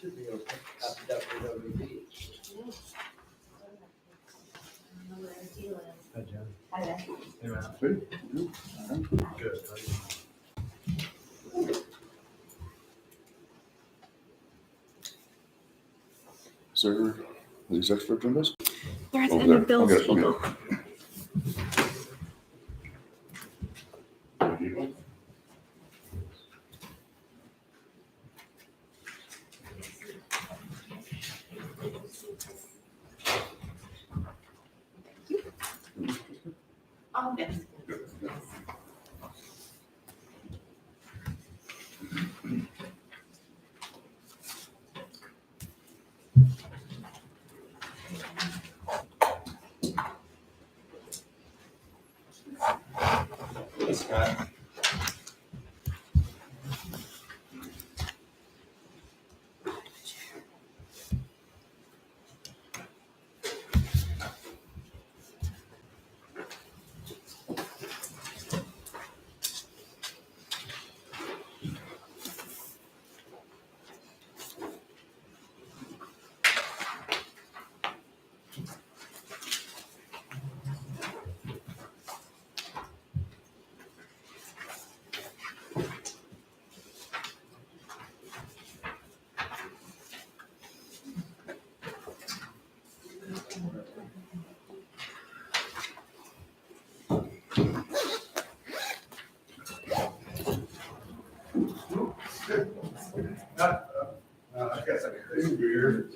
Should be okay. Copy that for WB. Hi, Jen. Hi there. Hey, Matt. Good. Good. How you doing? Is there these extra agendas? Where's Over under there. Bill's Okay, table? okay. Oh, yes. Hey, Scott. I guess I could beer.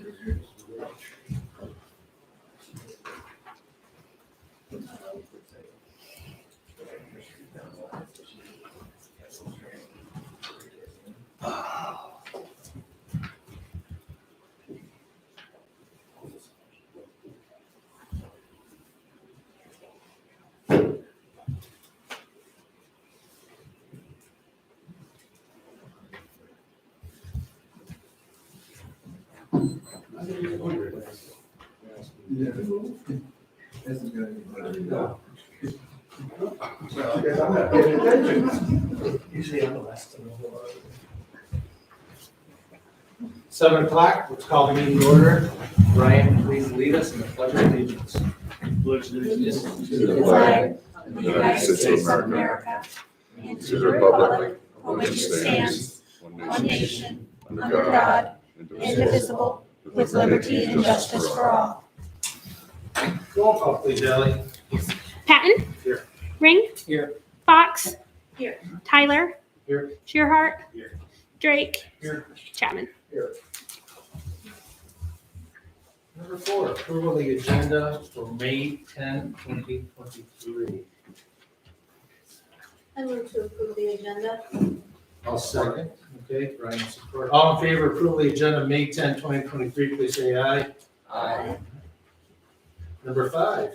Well, I guess I'm not paying attention. Usually I'm the last to know. 7:00, let's call the meeting to order. Ryan, please lead us in the pledge of allegiance. Pledge allegiance To the flag of the United States of America, and to the republic for which it stands, one nation, under God, Indivisible, with liberty and justice for all. Roll call, please, Ellie. Patton? Here. Ring? Here. Fox? Here. Tyler? Here. Shearhart? Here. Drake? Here. Chapman? Number 4, approval of the agenda for May 10, 2023. I move to approve the agenda. I'll second. Okay, Brian, support. All in favor of approval of the agenda, May 10, 2023, please say aye. Aye. Number 5,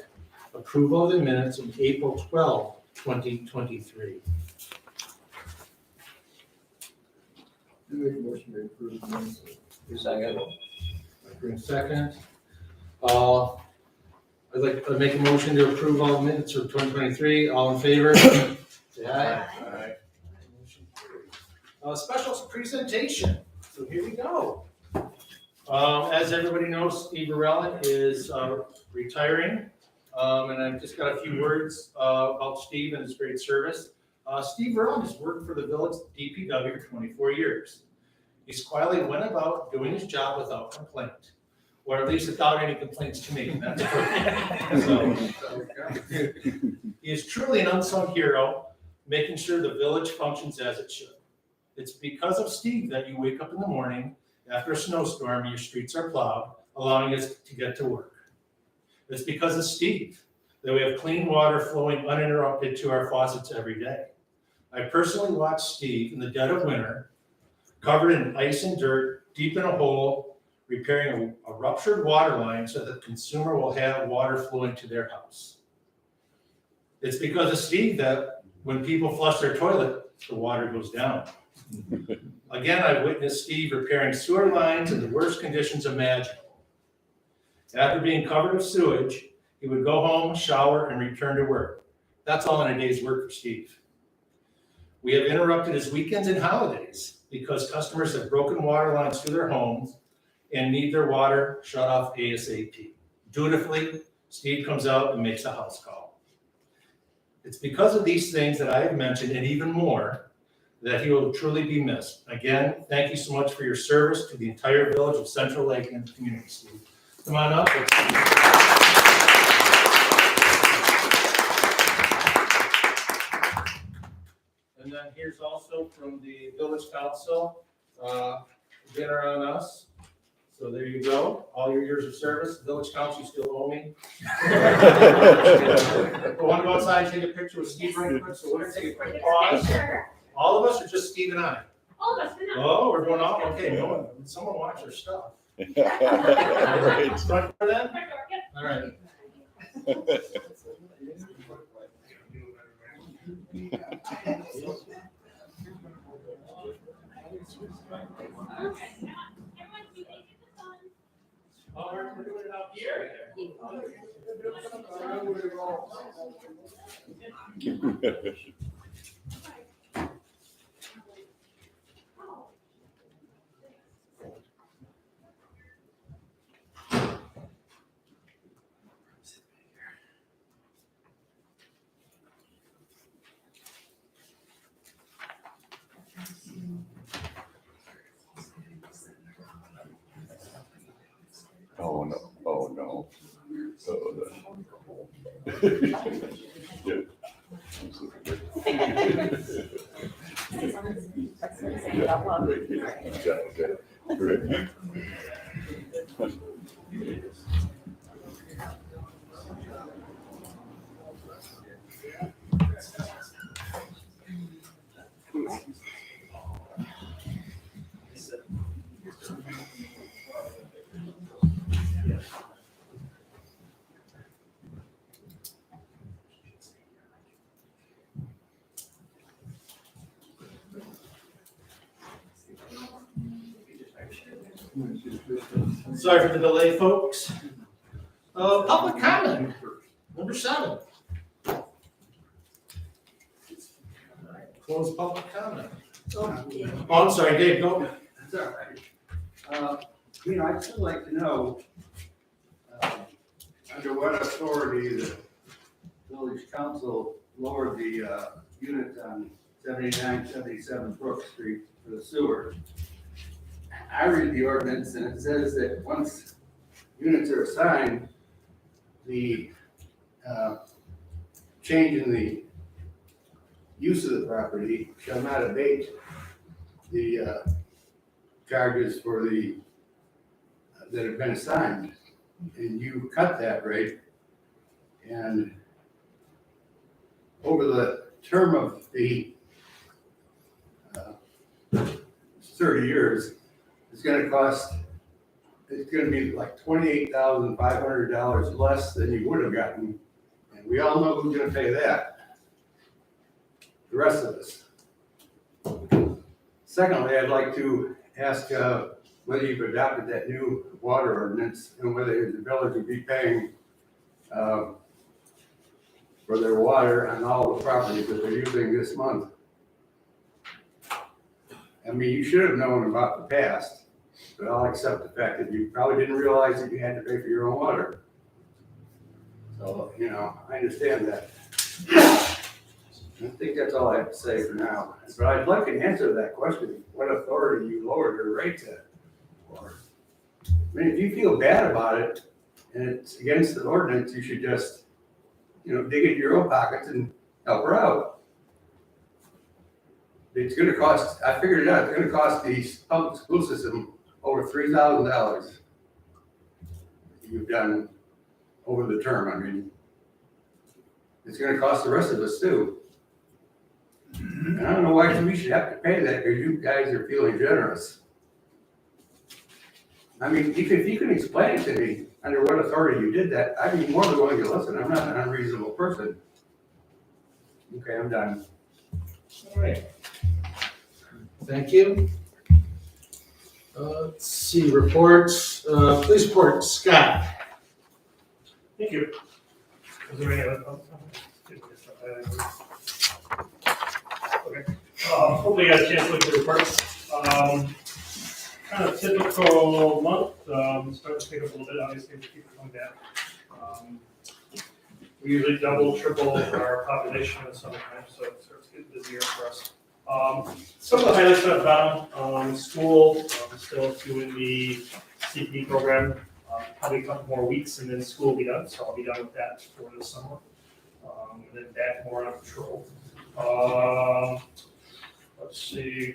approval of the minutes of April 12, 2023. Make a motion to approve the minutes. Second. Bring second. I'd like to make a motion to approve all minutes of 2023. All in favor? Say aye. Aye. Motion carried. Special presentation. So here we go. As everybody knows, Steve Varela is retiring. And I've just got a few words about Steve and his great service. Steve Varela has worked for the village DPW for 24 years. He's quietly went about doing his job without complaint, or at least without any complaints to me. That's he is truly an unsung hero, making sure the village functions as it should. It's because of Steve that you wake up in the morning after a snowstorm and your streets are plowed, allowing us to get to work. It's because of Steve that we have clean water flowing uninterrupted to our faucets every day. I personally watched Steve in the dead of winter, covered in ice and dirt, deep in a hole, repairing a ruptured water line so that the consumer will have water flowing to their house. It's because of Steve that when people flush their toilet, the water goes down. Again, I witnessed Steve repairing sewer lines in the worst conditions imaginable. After being covered with sewage, he would go home, shower, and return to work. That's all in a day's work for Steve. We have interrupted his weekends and holidays because customers have broken water lines to their homes and need their water shut off ASAP. Dutifully, Steve comes out and makes a house call. It's because of these things that I have mentioned and even more that he will truly be missed. Again, thank you so much for your service to the entire village of Central Lake and the community, Steve. Come on up. And then here's also from the village council, dinner on us. So there you go, all your years of service, village council, you still owe me. I want to go outside and take a picture with Steve right quick, so we're gonna take a quick pause. All of us or just Steve and I? All of us, we know. Oh, we're going off, okay, no one, someone wants our stuff. Front door then? All right. Oh, we're doing it out here. Oh, no. Oh, no. Oh, no. Yeah. Yeah, right here. Yeah, okay. Right. Sorry for the delay, folks. Public comment, number 7. Close public comment. Oh, I'm sorry, Dave, go. That's all right. I'd still like to know, under what authority the village council lowered the, unit on 7977 Brook Street for the sewer. I read the ordinance and it says that once units are assigned, the, change in the use of the property shall not abate the, charges for the, that have been assigned. And you cut that rate. And over the term of the 30 years, it's gonna be like $28,500 less than you would have gotten. And we all know who's gonna pay that. The rest of us. Secondly, I'd like to ask whether you've adopted that new water ordinance and whether the village would be paying for their water on all the properties that they're using this month. I mean, you should have known about the past, but I'll accept the fact that you probably didn't realize that you had to pay for your own water. So, I understand that. I think that's all I have to say for now. But I'd like an answer to that question, what authority you lowered your rates at. I mean, if you feel bad about it and it's against the ordinance, you should just, dig into your own pockets and help her out. It's gonna cost, I figured it out, it's gonna cost the public school system over $3,000 you've done over the term. I mean, it's gonna cost the rest of us too. And I don't know why we should have to pay that, because you guys are feeling generous. I mean, if you can explain it to me, under what authority you did that, I'd be more than willing to listen. I'm not an unreasonable person. Okay, I'm done. All right. Thank you. Let's see, reports, police report, Scott. Thank you. Is there any other? Okay. Hopefully you got a chance to look at the reports. Kind of typical month, starting to pick up a little bit, obviously, with people coming back. We usually double, triple our population in the summertime, so it starts getting busier for us. Some of the highlights at the bottom, school, still doing the CPD program, probably a couple more weeks and then school will be done, so I'll be done with that for the summer. And then back more on patrol. Let's see.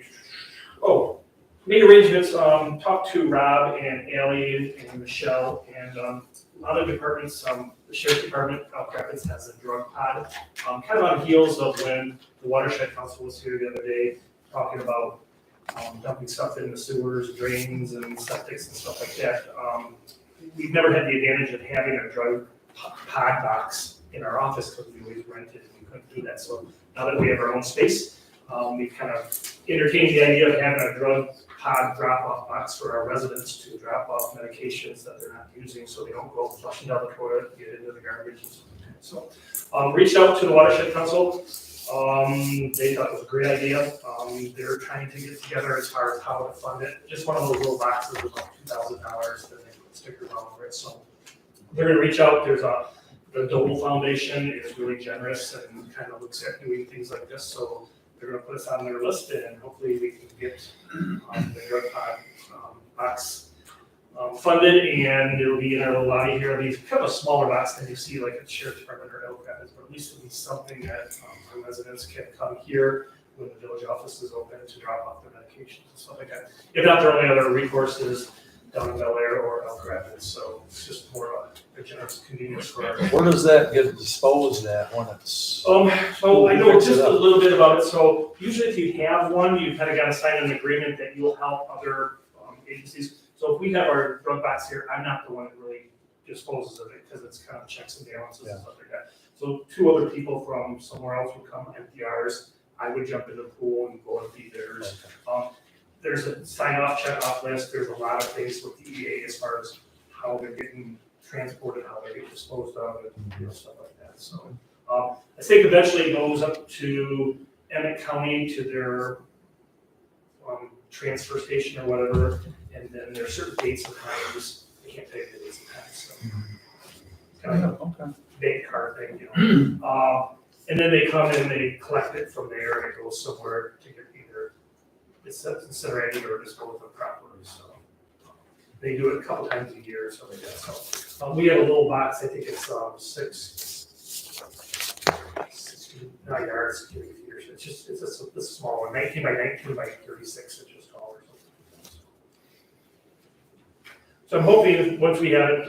Oh, made arrangements, talked to Rob and Allie and Michelle and other departments, the sheriff's department, Elk Rapids has a drug pod. Kind of on the heels of when the watershed council was here the other day, talking about dumping stuff in the sewers, drains and septics and stuff like that. We've never had the advantage of having a drug pod box in our office because we always rented and we couldn't do that. So now that we have our own space, we've kind of entertained the idea of having a drug pod drop-off box for our residents to drop off medications that they're not using so they don't go flushing down the toilet, get into the garbage and stuff like that. So reached out to the Watershed Council. They thought it was a great idea. They're trying to get together as far as how to fund it. Just one of those little boxes with about $2,000 that they put stickers all over it. So they're gonna reach out. There's the Dole Foundation is really generous and kind of looks at doing things like this. So they're gonna put us on their list and hopefully we can get the drug pod box funded, and it'll be in our little lobby here. It'll be kind of a smaller box than you see like at the Sheriff's Department or Elk Rapids, but at least it'll be something that our residents can come here when the village office is open to drop off their medications and stuff like that. If not, their only other recourse is down in Bel Air or Elk Rapids, so it's just more of a generous convenience for our. Where does that get disposed at when it's? So I know just a little bit about it. So usually if you have one, you've kind of got to sign an agreement that you'll help other agencies. So if we have our drug box here, I'm not the one that really disposes of it because it's kind of checks and balances and stuff like that. So 2 other people from somewhere else would come empty ours. I would jump in the pool and go empty theirs. There's a sign-off, check-off list. There's a lot of things with the EA as far as how they're getting transported, how they get disposed of, and stuff like that. So I think eventually it goes up to Emmett County to their transfer station or whatever, and then there are certain dates and times. I can't tell you the dates and times. So kind of like a bank card thing, you know. And then they come and they collect it from there, and it goes somewhere to get either it's incinerated or disposed of properly. So they do it a couple times a year or something like that. So we have a little box. I think it's 69 yards cubic feet. It's a small one, 19 by 19 by 36 inches tall or something like that. So I'm hoping once we have it,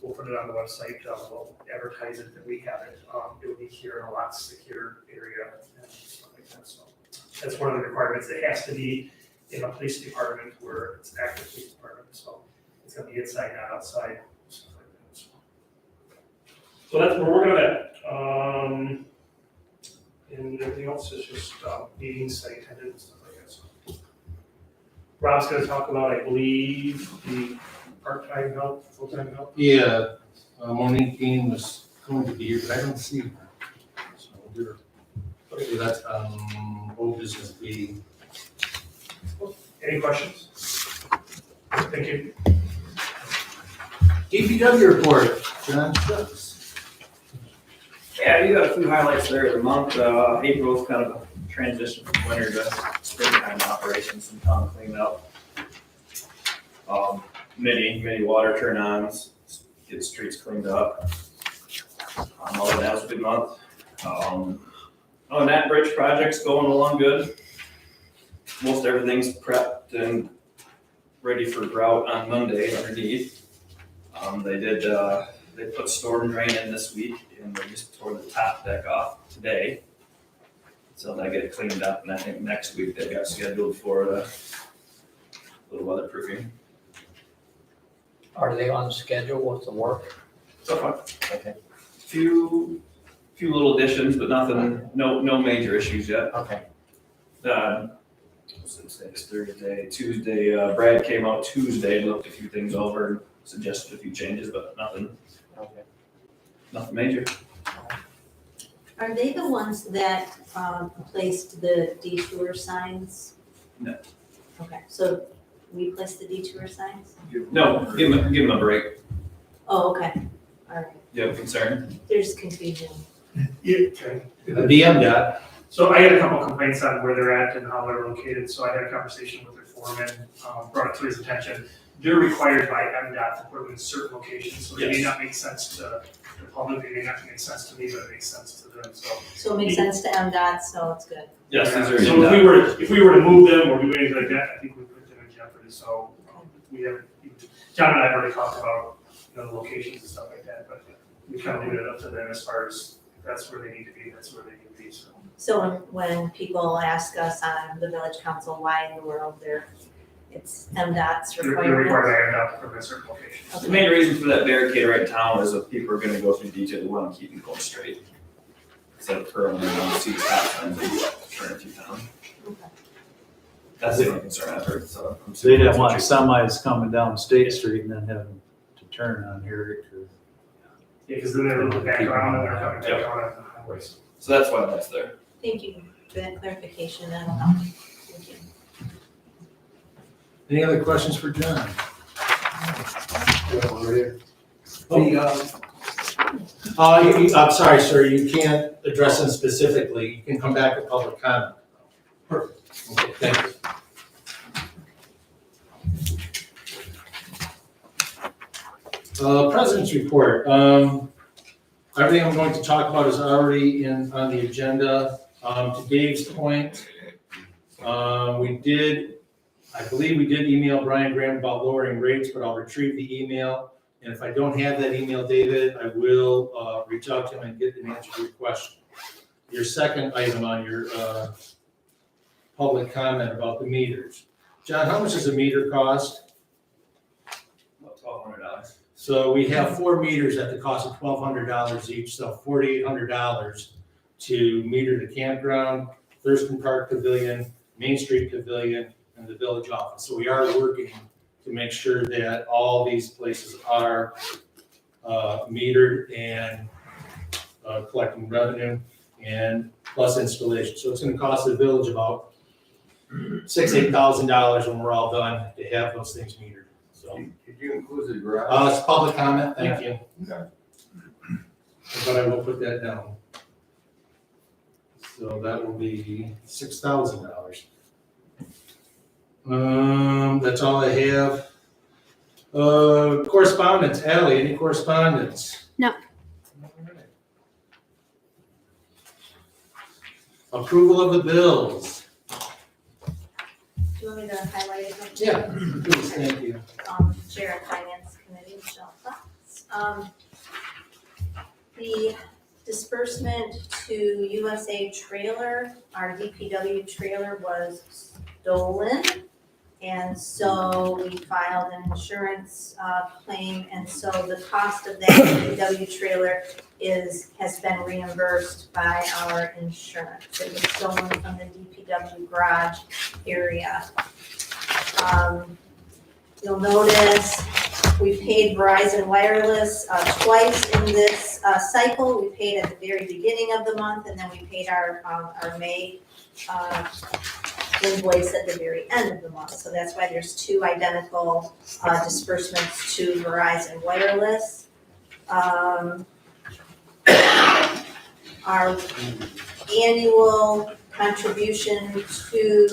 we'll put it on the website. We'll advertise it that we have it. It will be here in a lot secure area and stuff like that. So that's one of the requirements. It has to be in a police department where it's an active police department. So it's going to be inside, not outside. Stuff like that. So that's what we're working on that. And everything else is just meetings, site attendance, and stuff like that. So Rob's going to talk about, I believe, the part-time help, full-time help. Yeah, Monique Dean was going to be here, but I don't see her. So we're, that's old business B. Any questions? Thank you. DPW report, John Schultz. Yeah, you got a few highlights there of the month. April was kind of a transition from winter to springtime operations, some town cleanup. Many water turn-ons, get streets cleaned up. All of that was a good month. That bridge project's going along good. Most everything's prepped and ready for grout on Monday underneath. They put storm drain in this week, and they just tore the top deck off today. So they get it cleaned up, and I think next week they got scheduled for a little weatherproofing. Are they on schedule with the work? So far, Okay. few little additions, but nothing, no major issues yet. Okay. It's Thursday, Tuesday, Brad came out Tuesday, looked a few things over, and suggested a few changes, but nothing major. Are they the ones that placed the detour signs? No. Okay, so we place the detour signs? No, give them a break. Oh, okay, all right, You have a concern? there's confusion. Yeah, okay. The MDOT, So I had a couple complaints on where they're at and how they're located, so I had a conversation with their foreman, brought it to his attention. They're required by MDOT to put them in certain locations, so they may Yes. not make sense to the public, they may not make sense to me, but it makes sense to them, so. So it makes sense to MDOT, so it's good. Yes, these are. So if we were to move them or do anything like that, I think we put them in jeopardy, so we have, John and I have already talked about, the locations and stuff like that, but we kind of leave it up to them as far as that's where they need to be, that's where they need to be, so. So when people ask us on the village council why in the world it's MDOT's They're requirement. required by MDOT to put them in certain locations. The main reason for that barricade right now is if people are gonna go through detail, they wanna keep them going straight. Instead of curling around, see what's happening, maybe turn a few times. Okay. That's the only concern I've heard, so. I'm So they didn't assuming want that's what semis coming down State Street and then having to turn on here to. Yeah, because then they're looking back around and they're coming back out on the highways. you- So that's why that's there. Thank you for that clarification, that'll help. Thank you. any other questions for John? I'm sorry, sir, you can't address them specifically, you can come back to public comment. Perfect. Okay, thank you. President's report, everything I'm going to talk about is already on the agenda. To Dave's point, I believe we did email Brian Graham about lowering rates, but I'll retrieve the email. And if I don't have that email, David, I will reach out to him and get an answer to your question. Your second item on your public comment about the meters. John, how much does a meter cost? About $1,200. So we have 4 meters at the cost of $1,200 each, so $4,800 to meter the campground, Thurston Park Pavilion, Main Street Pavilion, and the village office. So we are working to make sure that all these places are metered and collecting revenue and plus installation. So it's gonna cost the village about $8,000 when we're all done to have those things metered, so. Did you include the garage? It's public comment, thank you. Okay. But I will put that down. So that will be $6,000. That's all I have. Correspondence, Ally, any correspondence? No. All right. Approval of the bills. Do you want me to highlight it? Yeah, please, thank you. Chair of Finance Committee, Michelle Fox. The disbursement to USA Trailer, our DPW trailer was stolen. And so we filed an insurance claim, and so the cost of that DPW trailer has been reimbursed by our insurance. It was stolen from the DPW garage area. You'll notice we paid Verizon Wireless twice in this cycle. We paid at the very beginning of the month, and then we paid our May invoice at the very end of the month. So that's why there's 2 identical disbursements to Verizon Wireless. Our annual contribution to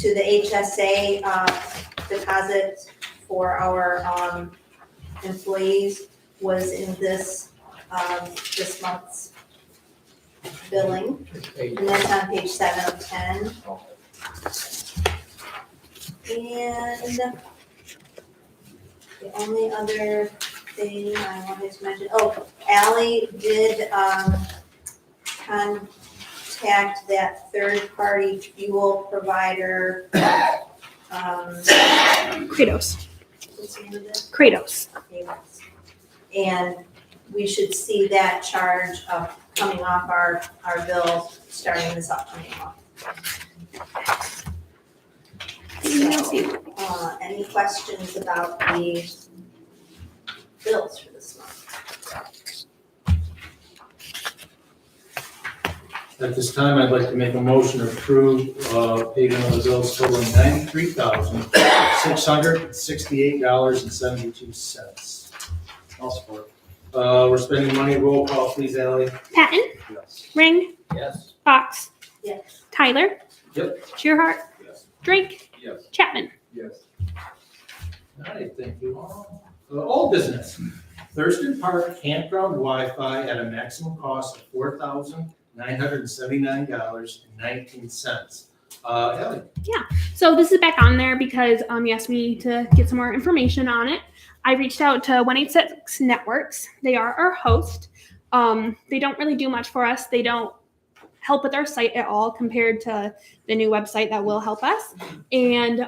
the HSA deposit for our employees was in this month's billing, and that's on page 7 of 10. And the only other thing I wanted to mention, Ally did contact that third-party fuel provider. Kratos. What's the name of it? Kratos. And we should see that charge coming off our bill starting this upcoming month. So, any questions about the bills for this month? At this time, I'd like to make a motion to approve, payment of the bills totaling $93,668.72. I'll support. We're spending money, roll call, please, Ally. Patton, Yes. Ring, Yes. Fox, Yes. Tyler. Yep. Shearhart, Yes. Drake, Yes. Chapman. Yes. All right, thank you all. Old business, Thurston Park Campground Wi-Fi at a maximum cost of $4,979.19. Ally? So this is back on there because you asked me to get some more information on it. I reached out to 186 Networks. They are our host. They don't really do much for us. They don't help with our site at all compared to the new website that will help us. And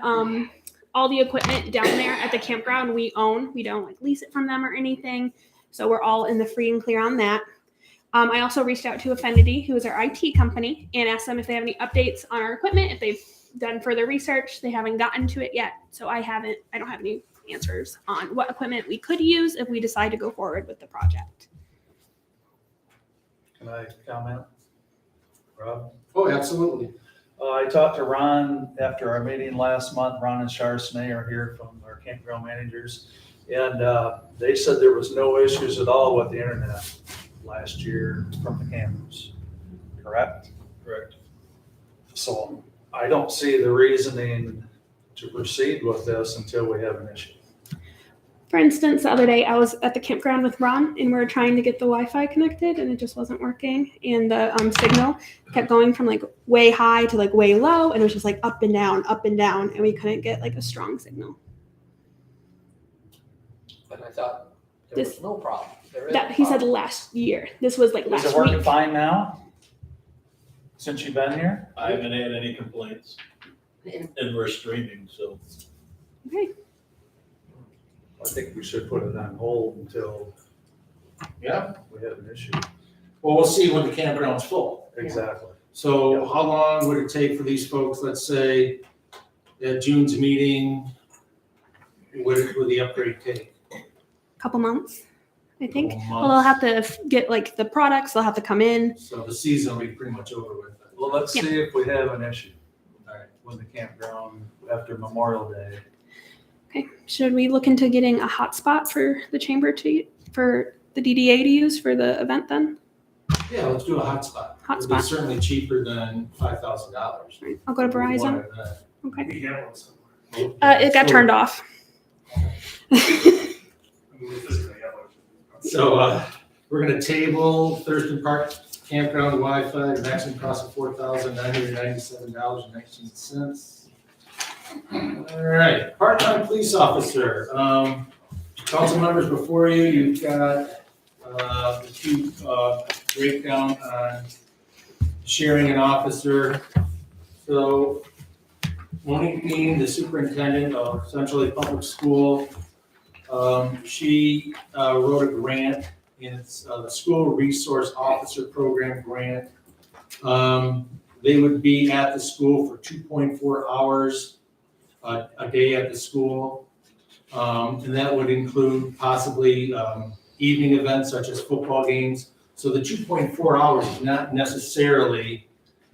all the equipment down there at the campground we own. We don't like lease it from them or anything. So we're all in the free and clear on that. I also reached out to Affinity, who is our IT company, and asked them if they have any updates on our equipment, if they've done further research. They haven't gotten to it yet. So I don't have any answers on what equipment we could use if we decide to go forward with the project. Can I comment? Rob? Oh, absolutely. I talked to Ron after our meeting last month. Ron and Charsonnet are here from our campground managers. And they said there was no issues at all with the internet last year from the campers. Correct? Correct. So I don't see the reasoning to proceed with this until we have an issue. For instance, the other day I was at the campground with Ron and we were trying to get the Wi-Fi connected and it just wasn't working. And the signal kept going from like way high to like way low, and it was just like up and down, and we couldn't get like a strong signal. But I thought there This- was no problem. There is That a he said problem. last year. This was like Is last it working week. fine now? Since you've been here? I haven't had any complaints, and we're streaming, so. Okay. I think we should put it on hold until Yeah. we have an issue. Well, we'll see when the campground's full. Exactly. So how long would it take for these folks, let's say, at June's meeting, would the upgrade take? Couple months, I think. Couple Well, they'll months? have to get like the products. They'll have to come in. So the season will be pretty much over with. then. Well, let's Yeah. see if we have an issue All right. when the campground after Memorial Day. Okay. Should we look into getting a hotspot for the chamber for the DDA to use for the event then? Yeah, let's do a hotspot. It'll be Hotspot. certainly cheaper than $5,000. All right, I'll go to Verizon. Okay. We have one somewhere. It got turned off. I mean, we physically have one. So, we're gonna table Thurston Park Campground Wi-Fi, the maximum cost of $4,997.19. All right, part-time police officer, council members before you, you've got, the two, breakdown on sharing an officer. So, Monique Dean, the superintendent of Central Lake Public School, she wrote a grant, and it's the School Resource Officer Program grant. They would be at the school for 2.4 hours a day at the school. And that would include possibly evening events such as football games. So the 2.4 hours is not necessarily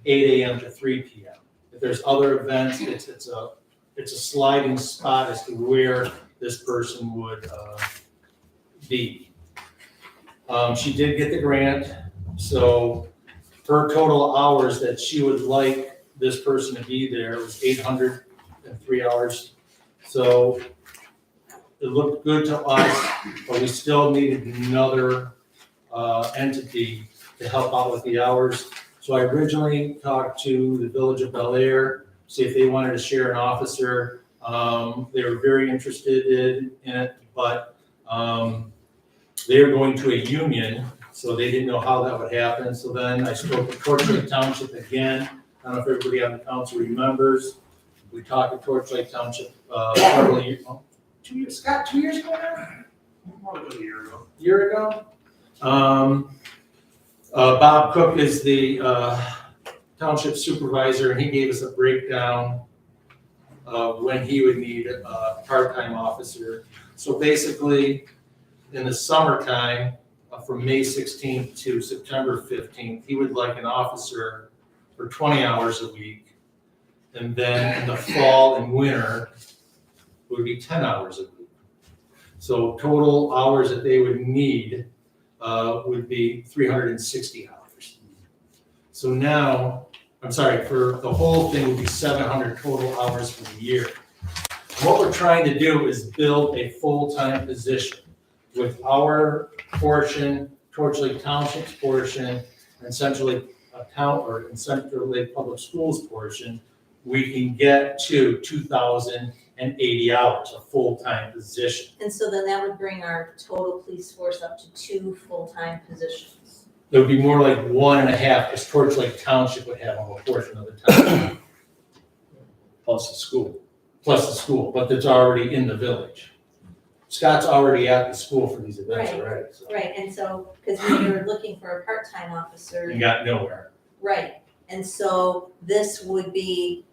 8 a.m. to 3 p.m. If there's other events, it's a sliding spot as to where this person would be. She did get the grant, so her total hours that she would like this person to be there was 803 hours. So it looked good to us, but we still needed another entity to help out with the hours. So I originally talked to the Village of Bel Air, see if they wanted to share an officer. They were very interested in it, but they're going to a union, so they didn't know how that would happen. So then I spoke to Torch Township again. I don't know if everybody on the council remembers. We talked to Torch Lake Township several years, 2 years, Scott, 2 years ago now? More than a year ago. Year ago. Bob Cook is the township supervisor, and he gave us a breakdown of when he would need a part-time officer. So basically, in the summertime, from May 16th to September 15th. He would like an officer for 20 hours a week. And then in the fall and winter, it would be 10 hours a week. So total hours that they would need would be 360 hours. So now, I'm sorry, for the whole thing would be 700 total hours for the year. What we're trying to do is build a full-time position with our portion, Torch Lake Township's portion, and Central Lake Public Schools portion. We can get to 2,080 hours, a full-time position. And so then that would bring our total police force up to 2 full-time positions. It would be more like 1.5, because Torch Lake Township would have a portion of the town. Plus the school. Plus the school, but that's already in the village. Scott's already at the school for these events Right. already, so Right, and so, because when you're looking for a part-time officer, you got nowhere. right, and so this would be,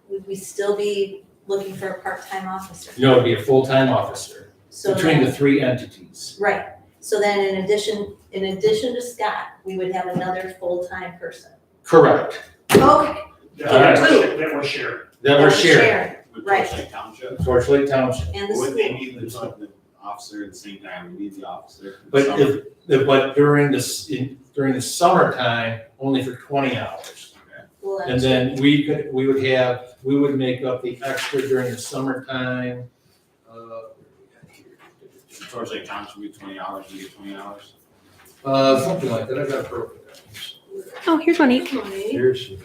would we still be looking for a part-time officer? No, it'd be a full-time officer So between the then, 3 entities. right, so then in addition to Scott, we would have another full-time person. Correct. Okay. That we're sharing. That we're sharing. Right. Township. Torch Lake Township. And the Would they school. need the officer at the same time? We need the officer. But but during the summertime, only for 20 hours. Well, And then we would make up the extra during the summertime. Torch Lake Township would be 20 hours, we get 20 hours. Something like that, I got a program. Oh, here's Monique. Here she is.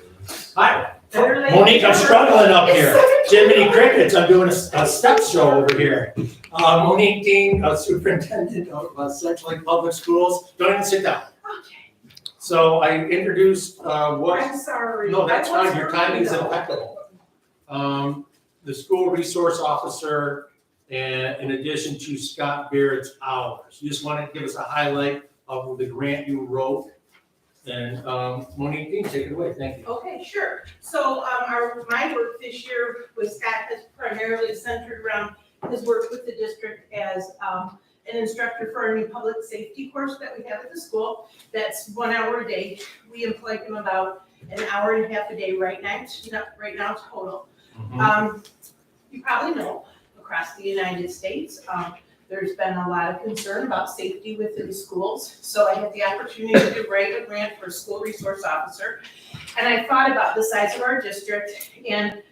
Hi, Monique, I'm struggling up here. Jiminy Crickets, I'm doing a step show over here. Monique Dean, Superintendent of Central Lake Public Schools. Don't even sit down. Okay. So I introduced what. I'm sorry. No, that's I was fine, your timing is hurried, though. impeccable. The school resource officer, and in addition to Scott Barrett's hours. You just want to give us a highlight of the grant you wrote. And Monique Dean, take it away, thank you. Okay, sure. So my work this year with Scott has primarily centered around his work with the district as an instructor for our new public safety course that we have at the school. That's 1 hour a day. We employ him about an hour and a half a day right now total. You probably know across the United States, there's been a lot of concern about safety within schools. So I had the opportunity to write a grant for a school resource officer. And I thought about the size of our district and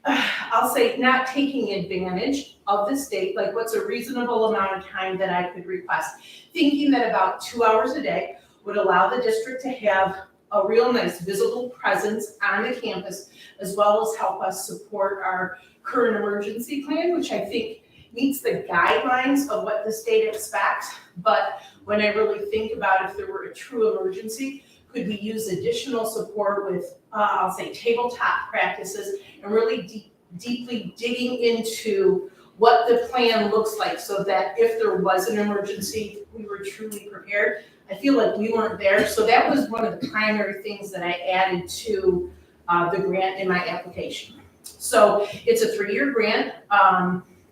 I'll say not taking advantage of the state, like what's a reasonable amount of time that I could request. Thinking that about 2 hours a day would allow the district to have a real nice visible presence on the campus, as well as help us support our current emergency plan, which I think meets the guidelines of what the state expects. But when I really think about if there were a true emergency, could we use additional support with, I'll say, tabletop practices and really deeply digging into what the plan looks like so that if there was an emergency, we were truly prepared. I feel like we weren't there. So that was one of the primary things that I added to the grant in my application. So it's a 3-year grant.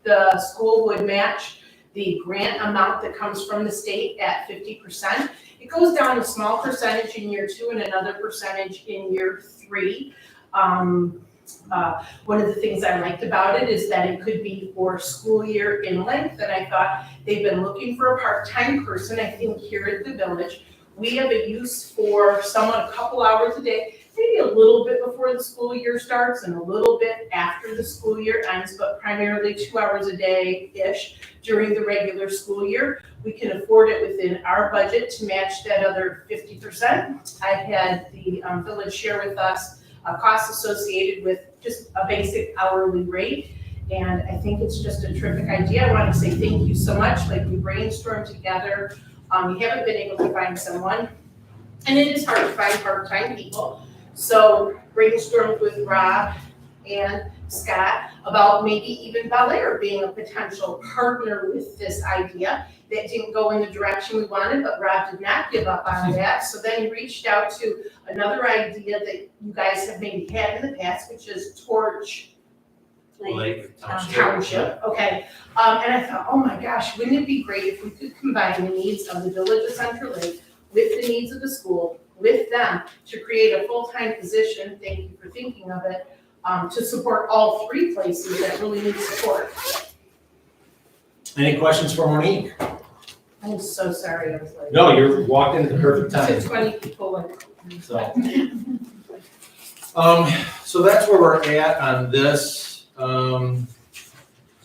The school would match the grant amount that comes from the state at 50%. It goes down a small percentage in year 2 and another percentage in year 3. One of the things I liked about it is that it could be for school year in length, and I thought they've been looking for a part-time person, I think, here at the village. We have a use for someone a couple hours a day, maybe a little bit before the school year starts and a little bit after the school year ends, but primarily 2 hours a day-ish during the regular school year. We can afford it within our budget to match that other 50%. I had the village share with us costs associated with just a basic hourly rate. And I think it's just a terrific idea. I want to say thank you so much. Like, we brainstormed together. We haven't been able to find someone, and it is hard to find part-time people. So brainstormed with Rob and Scott about maybe even Bel Air being a potential partner with this idea. That didn't go in the direction we wanted, but Rob did not give up on that. So then he reached out to another idea that you guys have maybe had in the past, which is Torch Lake Township, okay. And I thought, oh my gosh, wouldn't it be great if we could combine the needs of the village of Central Lake with the needs of the school, with them, to create a full-time position, thank you for thinking of it, to support all three places that really need support. Any questions for Monique? I'm so sorry, I was like. No, you're walking at the perfect time. To 20 people and. So, so that's where we're at on this. Do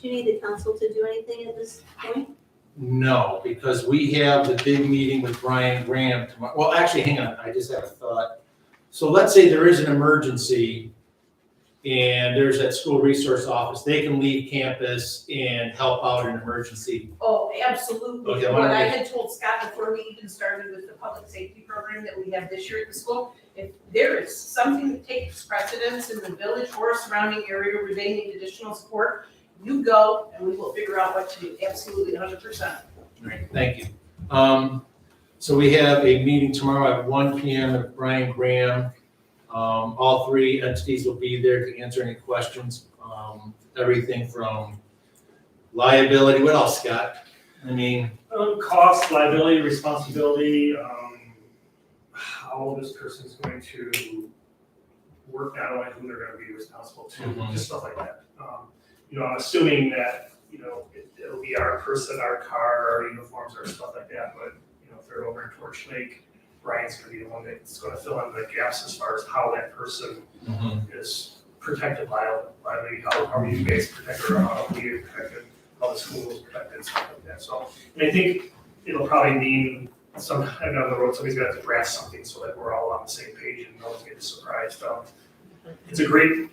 you need the council to do anything at this point? No, because we have the big meeting with Brian Graham tomorrow. Well, actually, hang on, I just had a thought. So let's say there is an emergency and there's that school resource office, they can leave campus and help out in an emergency. Oh, absolutely. Okay, What I had told Scott before we even started with the public safety program that we have this year at the school, if there is something that takes precedence in the village or a surrounding area where they need additional support, you go and we will figure out what to do. Absolutely, 100%. Great, thank you. So we have a meeting tomorrow at 1 PM with Brian Graham. All three entities will be there to answer any questions. Everything from liability, what else, Scott? I mean, Cost, liability, responsibility, how this person's going to work, not only who they're gonna be responsible to, Mhm. just stuff like that. I'm assuming that, it'll be our person, our car, our uniforms, or stuff like that, but, if they're over in Torch Lake, Brian's gonna be the one that's gonna fill in the gaps as far as how that person is protected liability, how are you guys protected, or how are you protected, how the school is protected, stuff like that. So, and I think it'll probably mean sometime down the road, somebody's gonna have to draft something so that we're all on the same page and no one's getting surprised. It's a great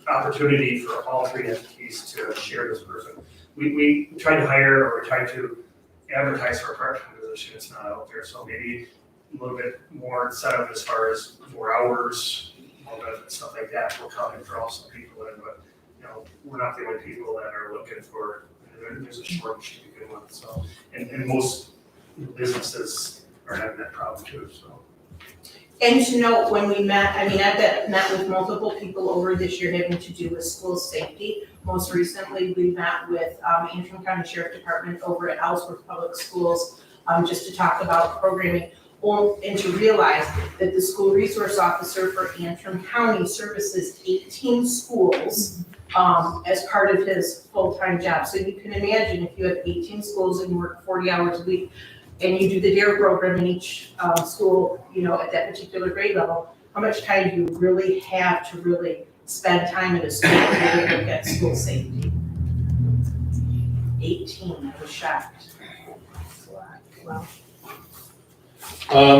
opportunity for all three entities to share this person. We tried to hire, or we tried to advertise for a part-time position, it's not out there, so maybe a little bit more incentive as far as more hours, more benefits, stuff like that will come and draw some people in, but, we're not the only people that are looking for, there's a shortage to begin with, so, and most businesses are having that problem too, so. And to note, when we met, I've met with multiple people over this year having to do with school safety. Most recently, we met with Antrim County Sheriff Department over at Ellsworth Public Schools, just to talk about programming, and to realize that the school resource officer for Antrim County services 18 schools as part of his full-time job. So you can imagine if you have 18 schools and you work 40 hours a week, and you do the DARE program in each school, at that particular grade level, how much time do you really have to really spend time in a school to really look at school safety? 18, I was shocked. That's a lot. Wow.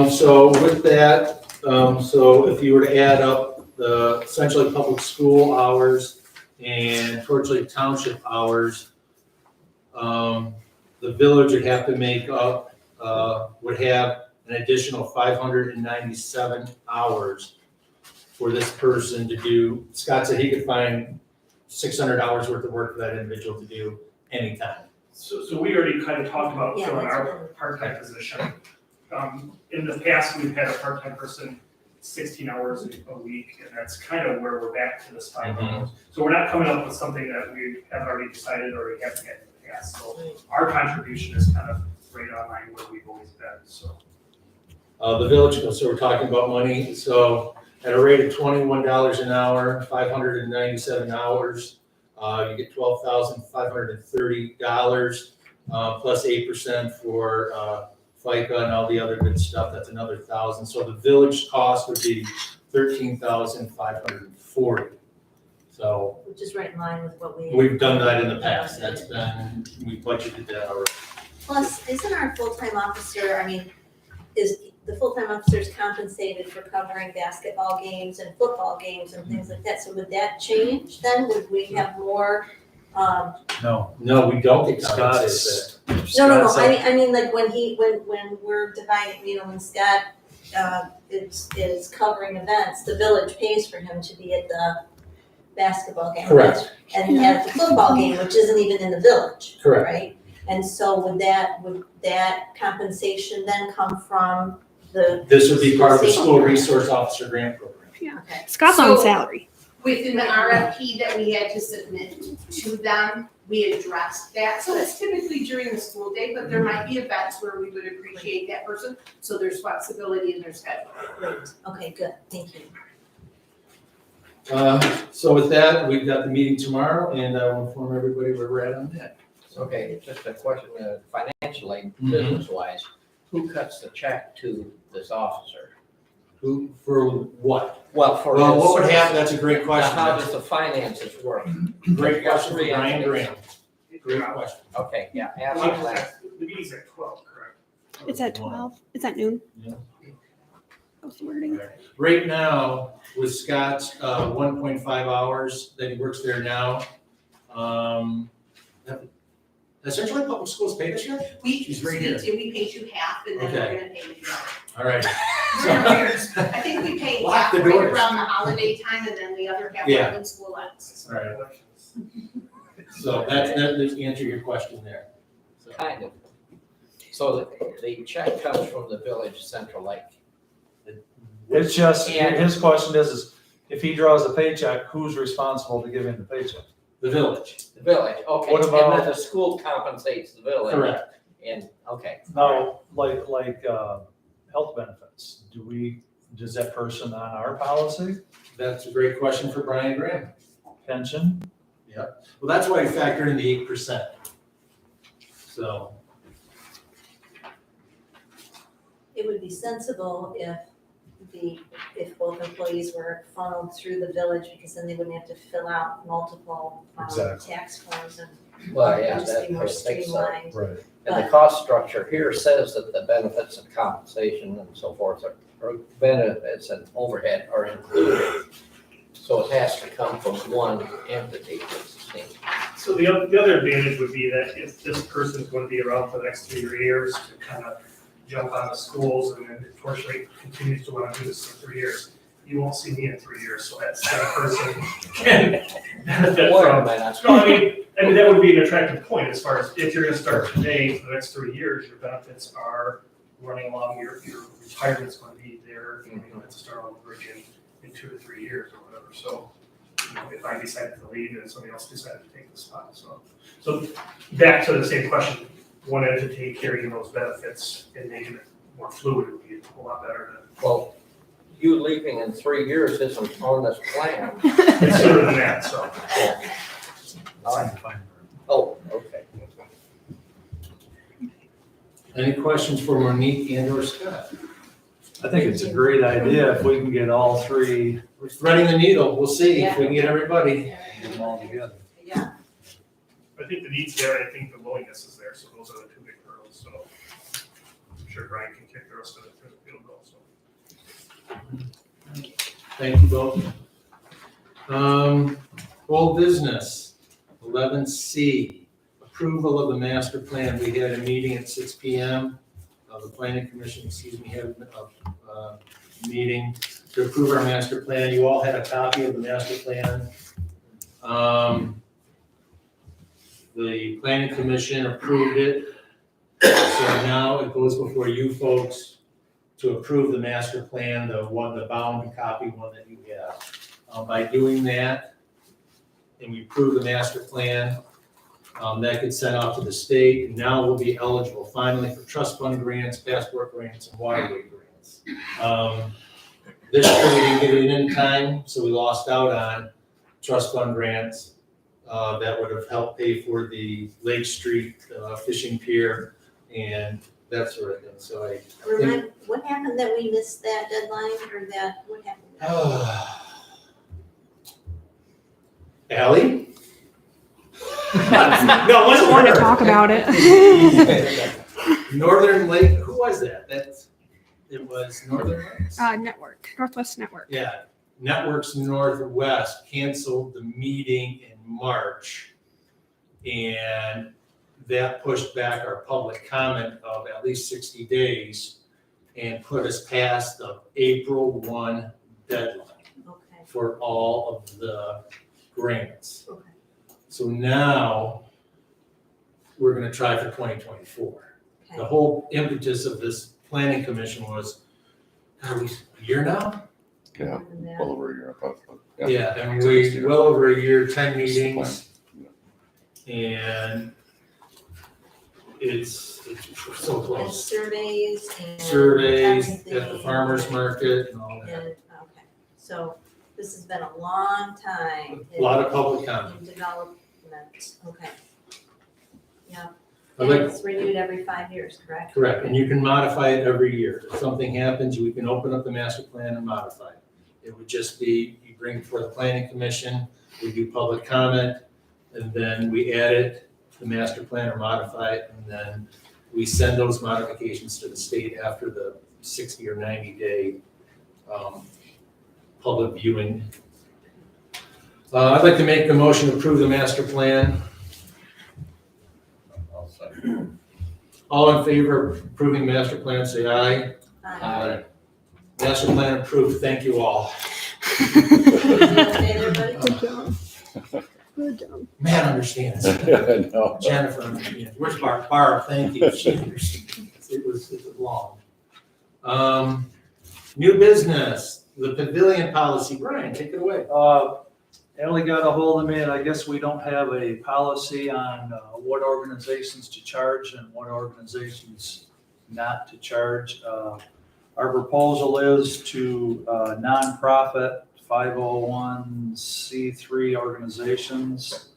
So with that, so if you were to add up the essentially public school hours and Torch Lake Township hours, the village would have to make up, would have an additional 597 hours for this person to do. Scott said he could find 600 hours worth of work for that individual to do anytime. So we already kind of talked about Yeah, filling that's our part-time position. In the past, we've had a part-time person 16 hours a week, and that's kind of where we're back to this 5 hours. So we're not coming up with something that we have already decided or we haven't had in the past. So our contribution is kind of right on line where we've always been, so. The village, so we're talking about money, so at a rate of $21 an hour, 597 hours, you get $12,530, plus 8% for FICA and all the other good stuff, that's another $1,000. So the village cost would be $13,540. So Which is right in line with what we. we've done that in the past, that's been, we budgeted that already. Plus, isn't our full-time officer, is the full-time officers compensated for covering basketball games and football games and things like that? So would that change then? Would we have more, No. No, we don't get Scott compensated. is. no, Scott said- I mean, like when we're dividing, when Scott, is covering events, the village pays for him to be at the basketball game. Correct. And at the football game, which isn't even in the village. Correct. Right? And so would that compensation then come from the? This would be part of the Safety school grant. resource officer grant program. Okay. Scott's on So- salary. within the RFP that we had to submit to them, we addressed that. So that's typically during the school day, but there might be events where we would appreciate that person, so there's flexibility in their schedule. Okay, good, thank you. So with that, we've got the meeting tomorrow, and I will inform everybody where we're at on that. Okay, just a question, financially, Mhm. business-wise, who cuts the check to this officer? Who, for what? Well, for Well, his what would happen, service. that's a great Now, question. how does the finances work? Great question for Brian Graham. Great question. Okay, yeah, ask that. The meeting's at 12, correct? It's at 12. It's at noon. Yeah. What's the wording? Right now, with Scott's 1.5 hours that he works there now, has Central Public Schools paid us yet? She's right here. We paid you half and then Okay. we're gonna pay you the other. All right. I think we paid Lock half the right doors. around the holiday time and then the other half Yeah. when school ends. All right. So that does answer your question there. So, Kind of. So the check comes from the village Central Lake. It's just, And- his question is if he draws a paycheck, who's responsible to give him the paycheck? The village. The village, okay, What and about- then the school compensates the village. Correct. And, okay. Now, like health benefits, does that person on our policy? That's a great question for Brian Graham. Pension? Well, that's why I factored in the 8%. So, It would be sensible if both employees were funneled through the village, because then they wouldn't have to fill out multiple Exactly. tax forms and Well, it yeah, would just that be I more think so. streamlined. Right. And the cost structure here says that the benefits and compensation and so forth are benefits and overhead are included. So it has to come from one entity, it seems. So the other advantage would be that if this person's going to be around for the next 3 years to kind of jump on the schools and then unfortunately continues to want to do this for 3 years, you won't see me in 3 years, so that person can benefit Wait a from. minute. No, I mean, that would be an attractive point as far as if you're gonna start today for the next 3 years, your benefits are running along, your retirement's gonna be there, you don't have to start all over again in 2 to 3 years or whatever, so. You know, if I decided to leave and somebody else decided to take the spot, so back to the same question, one entity carrying those benefits and making it more fluid would be a lot better Well, you leaving in 3 years isn't on this plan. than, it's sooner than that, so. All right. Oh, okay. any questions for Monique and or Scott? I think it's a great idea if we can get all three, We're threading the needle. We'll see if we can get everybody. get them all together. Yeah, I think the need's there, and I think the willingness is there, so those are the two big hurdles, so. I'm sure Brian can kick the rest of it through the field goal, so. Thank you both. Old business, 11C, approval of the master plan. We had a meeting at 6 PM. The planning commission, had a meeting to approve our master plan. You all had a copy of the master plan. The planning commission approved it. So now it goes before you folks to approve the master plan, the bound copy one that you have. By doing that, and we approve the master plan, that gets sent out to the state, and now we'll be eligible finally for trust fund grants, passport grants, and waterway grants. This year we didn't get it in time, so we lost out on trust fund grants that would have helped pay for the Lake Street fishing pier and that sort of thing, so I think. what happened that we missed that deadline, or what happened? Ally? No, let's Want to talk about it. Northern Lake, who was that? It was Northern Lakes? Network, Northwest Network. Yeah, Networks Northwest canceled the meeting in March. And that pushed back our public comment of at least 60 days and put us past the April 1 deadline Okay, for all of the grants. okay. So now we're gonna try for 2024. The Okay. whole impetus of this planning commission was, are we a year now? Yeah, more than that. well over a year, I thought, but Yeah, and So we, this year. well over a year, 10 It's the meetings, and it's so And close. surveys and. Surveys at the everything. farmer's market and all that. And, okay, so this has been a long time. A lot of public comment. In development, okay. Yeah, I'd and like- it's renewed every 5 years, correct? Correct, and you can modify it every year. If something happens, we can open up the master plan and modify it. It would just be, you bring it before the planning commission, we do public comment, and then we add it to the master plan or modify it, and then we send those modifications to the state after the 60 or 90 day public viewing. I'd like to make the motion to approve the master plan. I'll second. All in favor of approving master plan, say aye. Aye. Master plan approved, thank you all. Okay, everybody? Good job. Good job. Matt understands. No. Jennifer understands. Where's Barb? Barb, thank you. She understands. It was long. New business, the pavilion policy. Brian, take it away. Ellie got a hold of me, and I guess we don't have a policy on what organizations to charge and what organizations not to charge. Our proposal is to nonprofit 501c3 organizations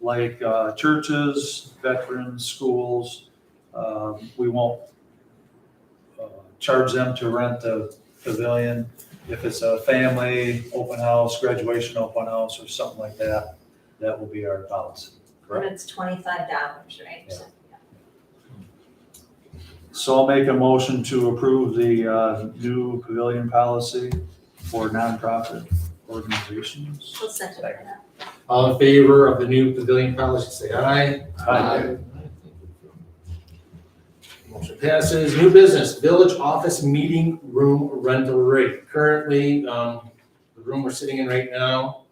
like churches, veterans, schools. We won't charge them to rent the pavilion. If it's a family open house, graduation open house, or something like that, that will be our policy. And it's $25, right? Yeah. So I'll make a motion to approve the new pavilion policy for nonprofit organizations. We'll second that. All in favor of the new pavilion policy, say aye. Aye. Motion passes. New business, village office meeting room rental rate. Currently, the room we're sitting in right now,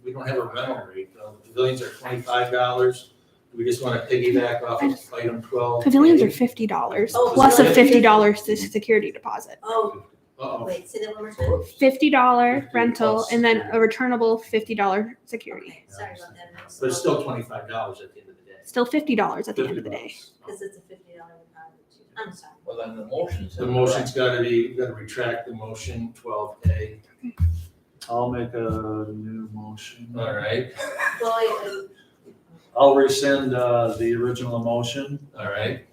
we don't have a rental rate. The pavilions are $25. We just want to piggyback off of item 12. Pavilions are $50 Oh, plus a really? $50 security deposit. Oh, Uh-oh. wait, say that one more time? $50 rental and then a returnable $50 security. Okay, sorry about that. But it's still $25 at the end of the day. Still $50 at the end of the day. Because it's a $50 deposit too. I'm sorry. Well, then the motion's. The motion's gotta be, you gotta retract the motion, 12A. I'll make a new motion. All right, Well, I'll rescind the original motion, all right.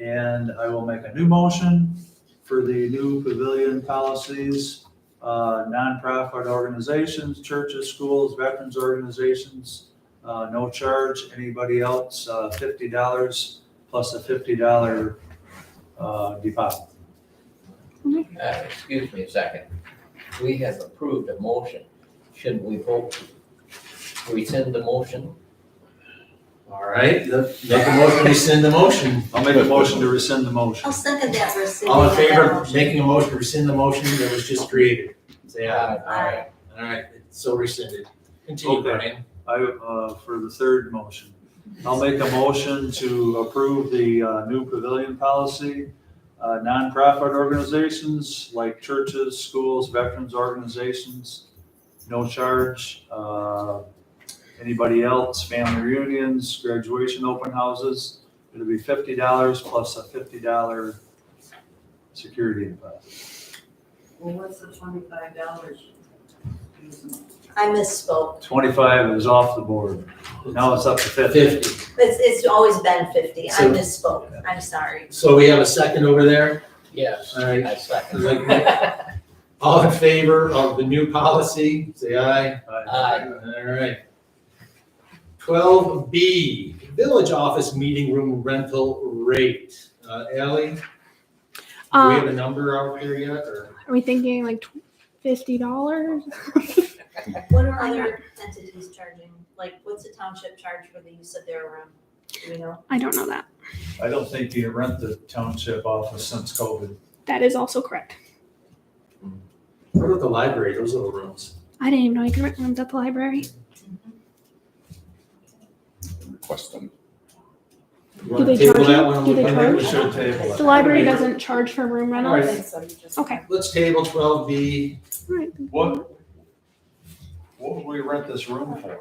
and I will make a new motion for the new pavilion policies. Nonprofit organizations, churches, schools, veterans organizations, no charge. Anybody else, $50 plus a $50 deposit. Excuse me a second. We have approved a motion. Shouldn't we vote to rescind the motion? All right, make a motion to rescind the motion. I'll make a motion to rescind the motion. I'll second that for rescinding All in that favor of motion. making a motion to rescind the motion that was just created? Say aye. Aye. All right, it's so rescinded. Continue, Okay. Brian. For the third motion, I'll make a motion to approve the new pavilion policy. Nonprofit organizations like churches, schools, veterans organizations, no charge. Anybody else, family reunions, graduation open houses, it'll be $50 plus a $50 security deposit. Well, what's the $25? I misspoke. 25 is off the board. Now it's up to 50. 50. It's always been 50. I So- misspoke. I'm sorry. So we have a second over there? Yes, All right. I second. All in favor of the new policy, say aye. Aye. All right. 12B, village office meeting room rental rate. Ally, do we have a number out there yet, or? Are we thinking like $50? What are other entities charging? Like, what's the township charge for the use of their room? Do we know? I don't know that. I don't think you rent the township office since COVID. That is also correct. What about the library, those little rooms? I didn't even know you could rent rooms at the library. Request them. You wanna they table charge that you? one? Do they I think charge? we should table it. The library doesn't charge for room I don't rentals? think so, you just. Okay. Let's table 12B. Alright. What would we rent this room for?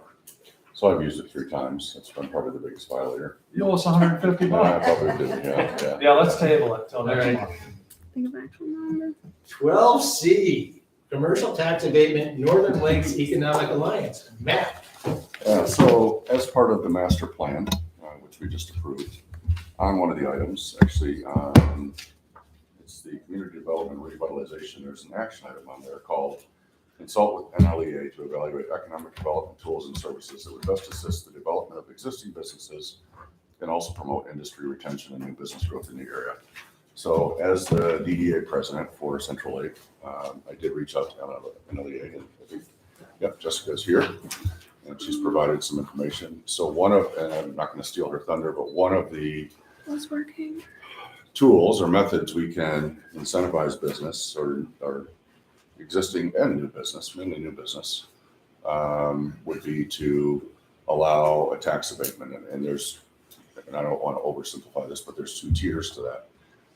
So I've used it 3 times. It's been probably the biggest file here. You owe us $150. I probably did, yeah. Yeah, let's table it till next Alright. month. Think of actual number. 12C, commercial tax abatement, Northern Lakes Economic Alliance. Matt. So as part of the master plan, which we just approved, on one of the items, actually, it's the community development revitalization. There's an action item on there called consult with NLEA to evaluate economic development tools and services that would best assist the development of existing businesses and also promote industry retention and new business growth in the area. So as the DDA president for Central Lake, I did reach out to NLEA, and I think, yep, Jessica's here, and she's provided some information. So and I'm not going to steal her thunder, but one of the Was working. tools or methods we can incentivize business or existing and new business, mainly new business, would be to allow a tax abatement. And I don't want to oversimplify this, but there's 2 tiers to that.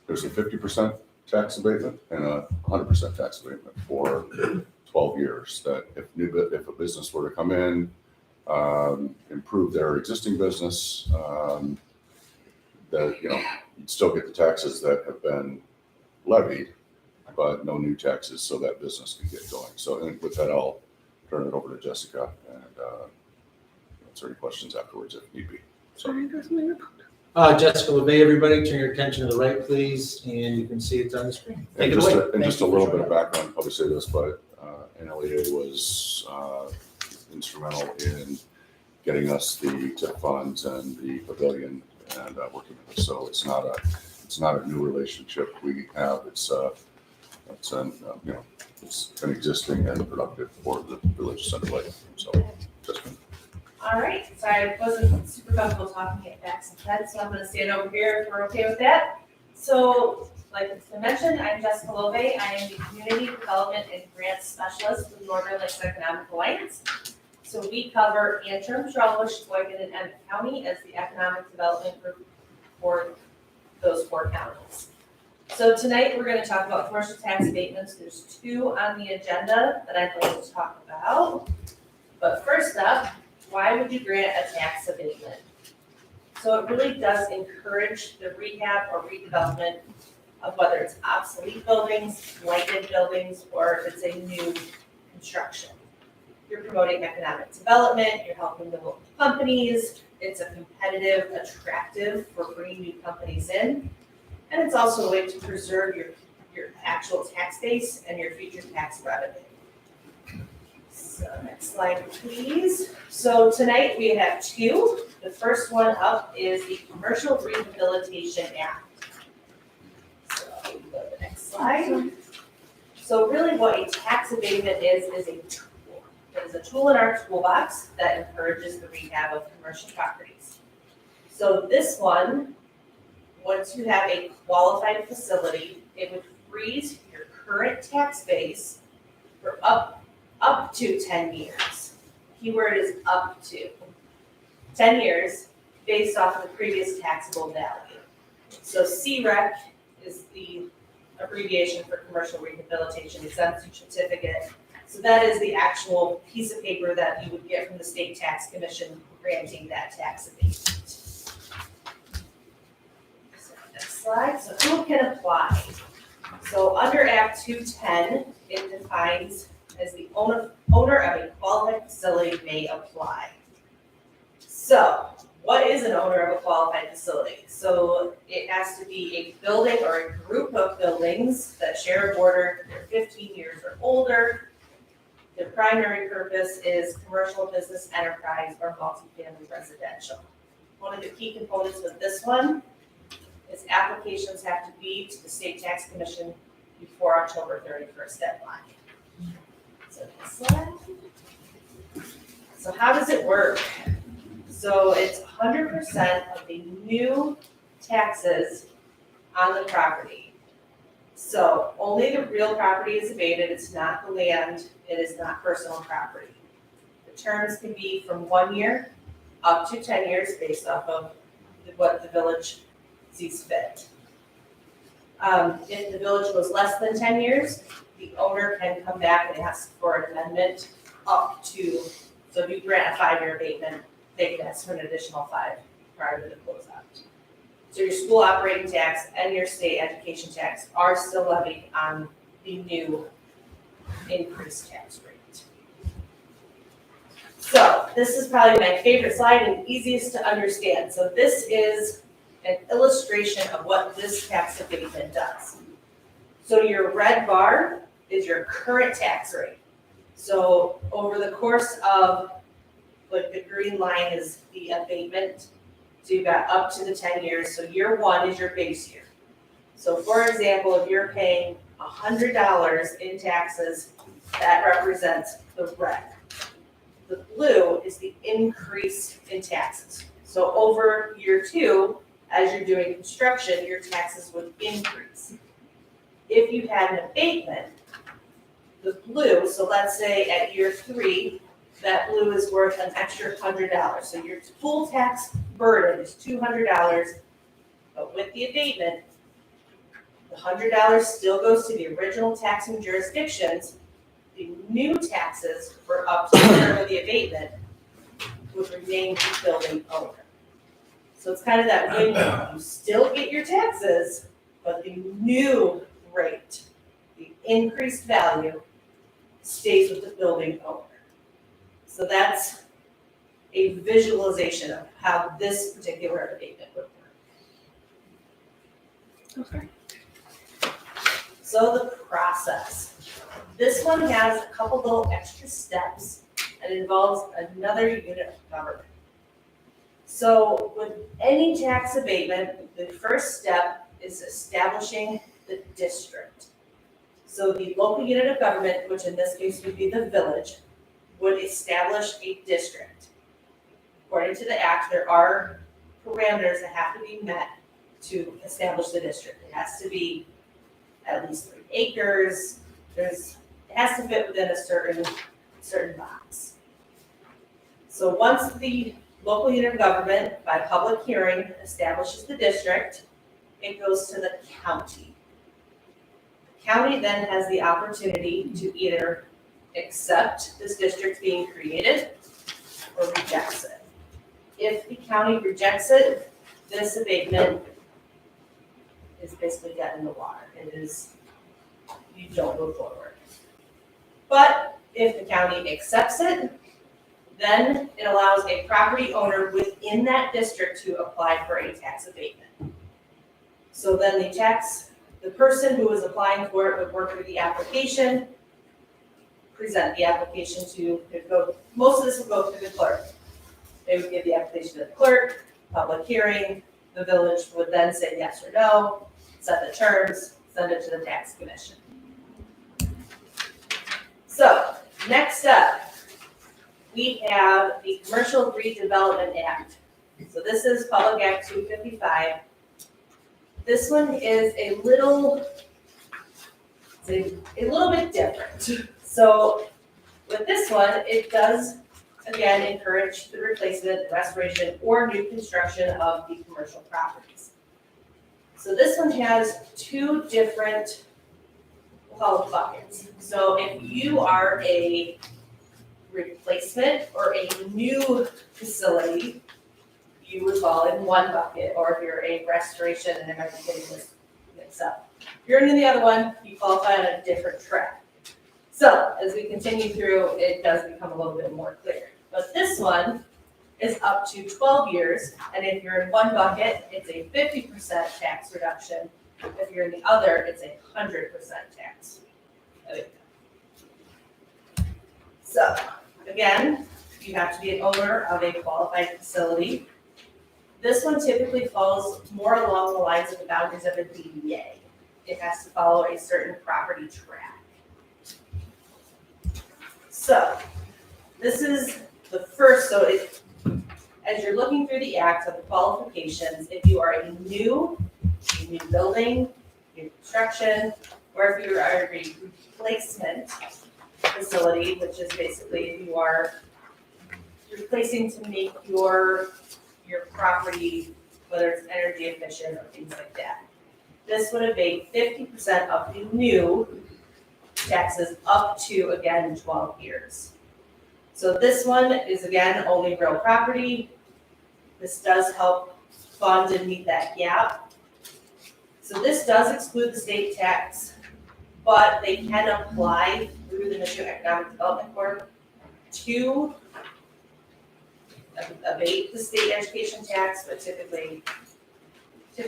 There's a 50% tax abatement and a 100% tax abatement for 12 years. That if a business were to come in, improve their existing business, that you'd still get the taxes that have been levied, but no new taxes, so that business can get going. So with that, I'll turn it over to Jessica and answer any questions afterwards if need be. Sorry, there's my report. Jessica LeVay, everybody, turn your attention to the right, please, and you can see it's on the screen. Take And it away. just a little bit of background, I'll probably say this, but NLEA was instrumental in getting us the TIP funds and the pavilion and working with us. So it's not a new relationship we have. It's been existing and productive for the village of Central Lake. So Jessica. All right, so I wasn't super comfortable talking at backs and heads, so I'm gonna stand over here if we're okay with that. So, like it's been mentioned, I'm Jessica Lovey. I am the Community Development and Grants Specialist with Northern Lakes Economic Alliance. So we cover Antrim, Charlevoix, Sheboygan, and Emmett County as the economic development group for those 4 counties. So tonight, we're gonna talk about commercial tax abatements. There's 2 on the agenda that I'd like to talk about. But first up, why would you grant a tax abatement? So it really does encourage the rehab or redevelopment of whether it's obsolete buildings, lighted buildings, or if it's a new construction. You're promoting economic development, you're helping the local companies, it's a competitive, attractive for bringing new companies in. And it's also a way to preserve your actual tax base and your future tax revenue. So next slide, please. So tonight we have 2. The first one up is the Commercial Rehabilitation Act. So we go to the next slide. So really what a tax abatement is a tool. It is a tool in our toolbox that encourages the rehab of commercial properties. So this one, once you have a qualified facility, it would freeze your current tax base for up to 10 years. Keyword is up to 10 years based off of the previous taxable value. So CREC is the abbreviation for Commercial Rehabilitation Exemption Certificate. So that is the actual piece of paper that you would get from the State Tax Commission granting that tax abatement. So next slide. So who can apply? So under Act 210, it defines as the owner of a qualified facility may apply. So what is an owner of a qualified facility? So it has to be a building or a group of buildings that share a border, they're 15 years or older. Their primary purpose is commercial, business, enterprise, or multifamily residential. One of the key components with this one is applications have to be to the State Tax Commission before October 31st deadline. So next slide. So how does it work? So it's 100% of the new taxes on the property. So only the real property is abated, it's not the land, it is not personal property. The terms can be from 1 year up to 10 years based off of what the village sees fit. If the village goes less than 10 years, the owner can come back and ask for an amendment up to, so if you grant a 5-year abatement, they can ask for an additional 5 prior to the closeout. So your school operating tax and your state education tax are still levied on the new increased tax rate. So this is probably my favorite slide and easiest to understand. So this is an illustration of what this tax abatement does. So your red bar is your current tax rate. So over the course of, like the green line is the abatement. So you've got up to the 10 years. So year 1 is your base year. So for example, if you're paying $100 in taxes, that represents the red. The blue is the increase in taxes. So over year 2, as you're doing construction, your taxes would increase. If you had an abatement, the blue, so let's say at year 3, that blue is worth an extra $100. So your full tax burden is $200, but with the abatement, the $100 still goes to the original taxing jurisdictions. The new taxes for up to the term of the abatement would remain to the building owner. So it's kind of that win-win. You still get your taxes, but the new rate, the increased value, stays with the building owner. So that's a visualization of how this particular abatement would work. Okay. So the process. This one has a couple little extra steps and involves another unit of government. So with any tax abatement, the first step is establishing the district. So the local unit of government, which in this case would be the village, would establish a district. According to the act, there are parameters that have to be met to establish the district. It has to be at least 3 acres. It has to fit within a certain box. So once the local unit of government, by public hearing, establishes the district, it goes to the county. The county then has the opportunity to either accept this district being created or rejects it. If the county rejects it, this abatement is basically dead in the water. It is, you don't move forward. But if the county accepts it, then it allows a property owner within that district to apply for a tax abatement. So then the person who is applying for it would work through the application, present the application to, most of this would go through the clerk. They would give the application to the clerk, public hearing, the village would then say yes or no, set the terms, send it to the tax commission. So, next up, we have the Commercial Redevelopment Act. So this is Public Act 255. This one is a little bit different. So with this one, it does, again, encourage the replacement, restoration, or new construction of the commercial properties. So this one has 2 different, we'll call it buckets. So if you are a replacement or a new facility, you would fall in one bucket, or if you're a restoration, and I might be getting this mixed up. If you're in the other one, you qualify on a different track. So as we continue through, it does become a little bit more clear. But this one is up to 12 years, and if you're in one bucket, it's a 50% tax reduction. If you're in the other, it's a 100% tax. So, again, you have to be an owner of a qualified facility. This one typically falls more along the lines of the boundaries of a DDA. It has to follow a certain property track. So, this is the first, as you're looking through the act of the qualifications, if you are a new building, new construction, or if you are a replacement facility, which is basically if you are replacing to make your property whether it's energy efficient or things like that. This would abate 50% of the new taxes up to, again, 12 years. So this one is, again, only real property. This does help fund and meet that gap. So this does exclude the state tax, but they can apply through the Michigan Economic Development Corp to abate the state education tax, but typically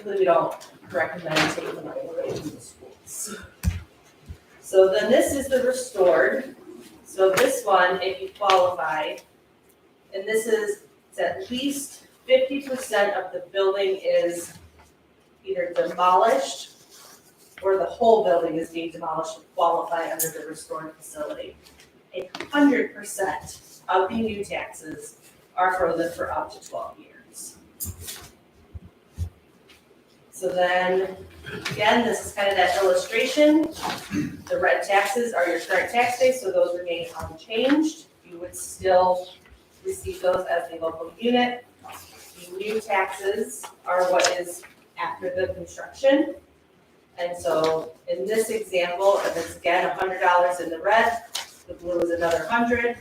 we don't recommend taking the money away from the schools. So then this is the restored. So this one, if you qualify, and this is, it's at least 50% of the building is either demolished or the whole building is being demolished to qualify under the restored facility. 100% of the new taxes are for up to 12 years. So then, again, this is kind of that illustration. The red taxes are your current tax base, so those remain unchanged. You would still receive those as a local unit. The new taxes are what is after the construction. And so in this example, if it's again $100 in the red, the blue is another 100,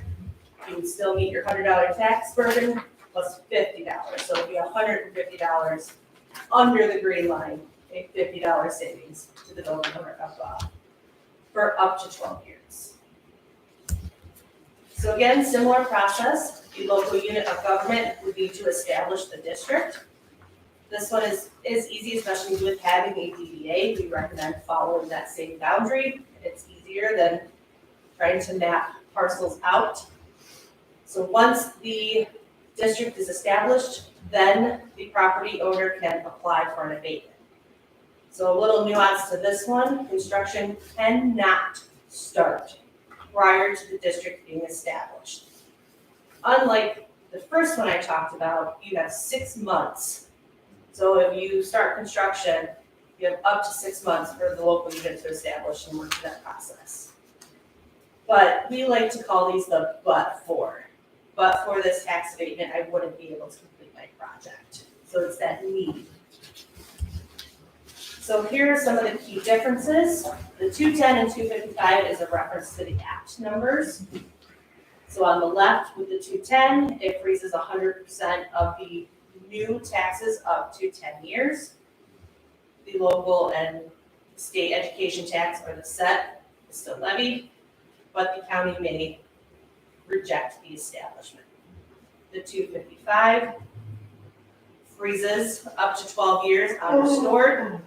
you would still meet your $100 tax burden plus $50. So it'd be $150 under the green line, a $50 savings to the building owner above for up to 12 years. So again, similar process, the local unit of government would be to establish the district. This one is easy, especially with having a DDA. We recommend following that same boundary. It's easier than trying to map parcels out. So once the district is established, then the property owner can apply for an abatement. So a little nuance to this one, construction cannot start prior to the district being established. Unlike the first one I talked about, you have 6 months. So if you start construction, you have up to 6 months for the local unit to establish and work through that process. But we like to call these the but for. But for this tax abatement, I wouldn't be able to complete my project. So it's that need. So here are some of the key differences. The 210 and 255 is a reference to the Act numbers. So on the left with the 210, it freezes 100% of the new taxes up to 10 years. The local and state education tax are the set, is still levied, but the county may reject the establishment. The 255 freezes up to 12 years on restored,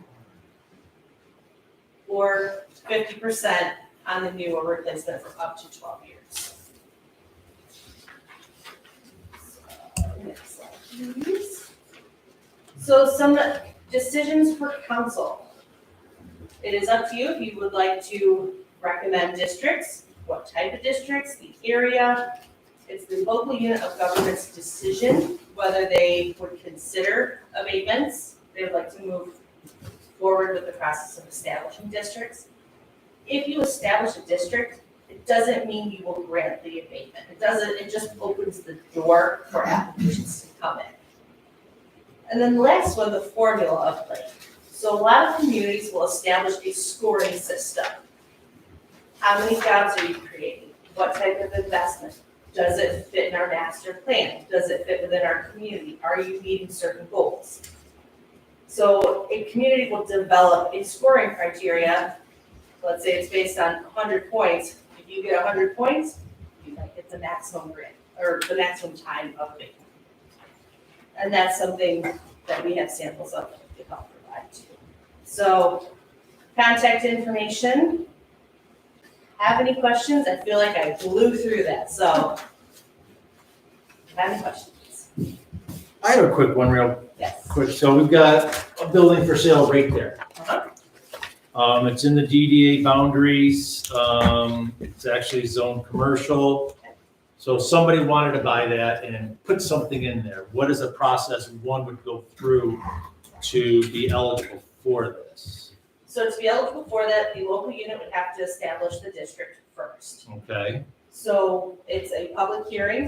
or 50% on the new or replacement for up to 12 years. Next slide, please. So some decisions for council. It is up to you if you would like to recommend districts, what type of districts, the area. It's the local unit of government's decision whether they would consider abatements. They would like to move forward with the process of establishing districts. If you establish a district, it doesn't mean you will grant the abatement. It just opens the door for applications to come in. And then the last one, the formula of play. So a lot of communities will establish a scoring system. How many jobs are you creating? What type of investment? Does it fit in our master plan? Does it fit within our community? Are you meeting certain goals? So a community will develop a scoring criteria. Let's say it's based on 100 points. If you get 100 points, you might get the maximum grant or the maximum time of abatement. And that's something that we have samples of to help provide too. So contact information. Have any questions? I feel like I blew through that, so have any questions? I have a quick one, real Yes. quick. So we've got a building for sale right there. It's in the DDA boundaries. It's actually zoned commercial. So if somebody wanted to buy that and put something in there, what is the process one would go through to be eligible for this? So to be eligible for that, the local unit would have to establish the district first. Okay, So it's a public hearing.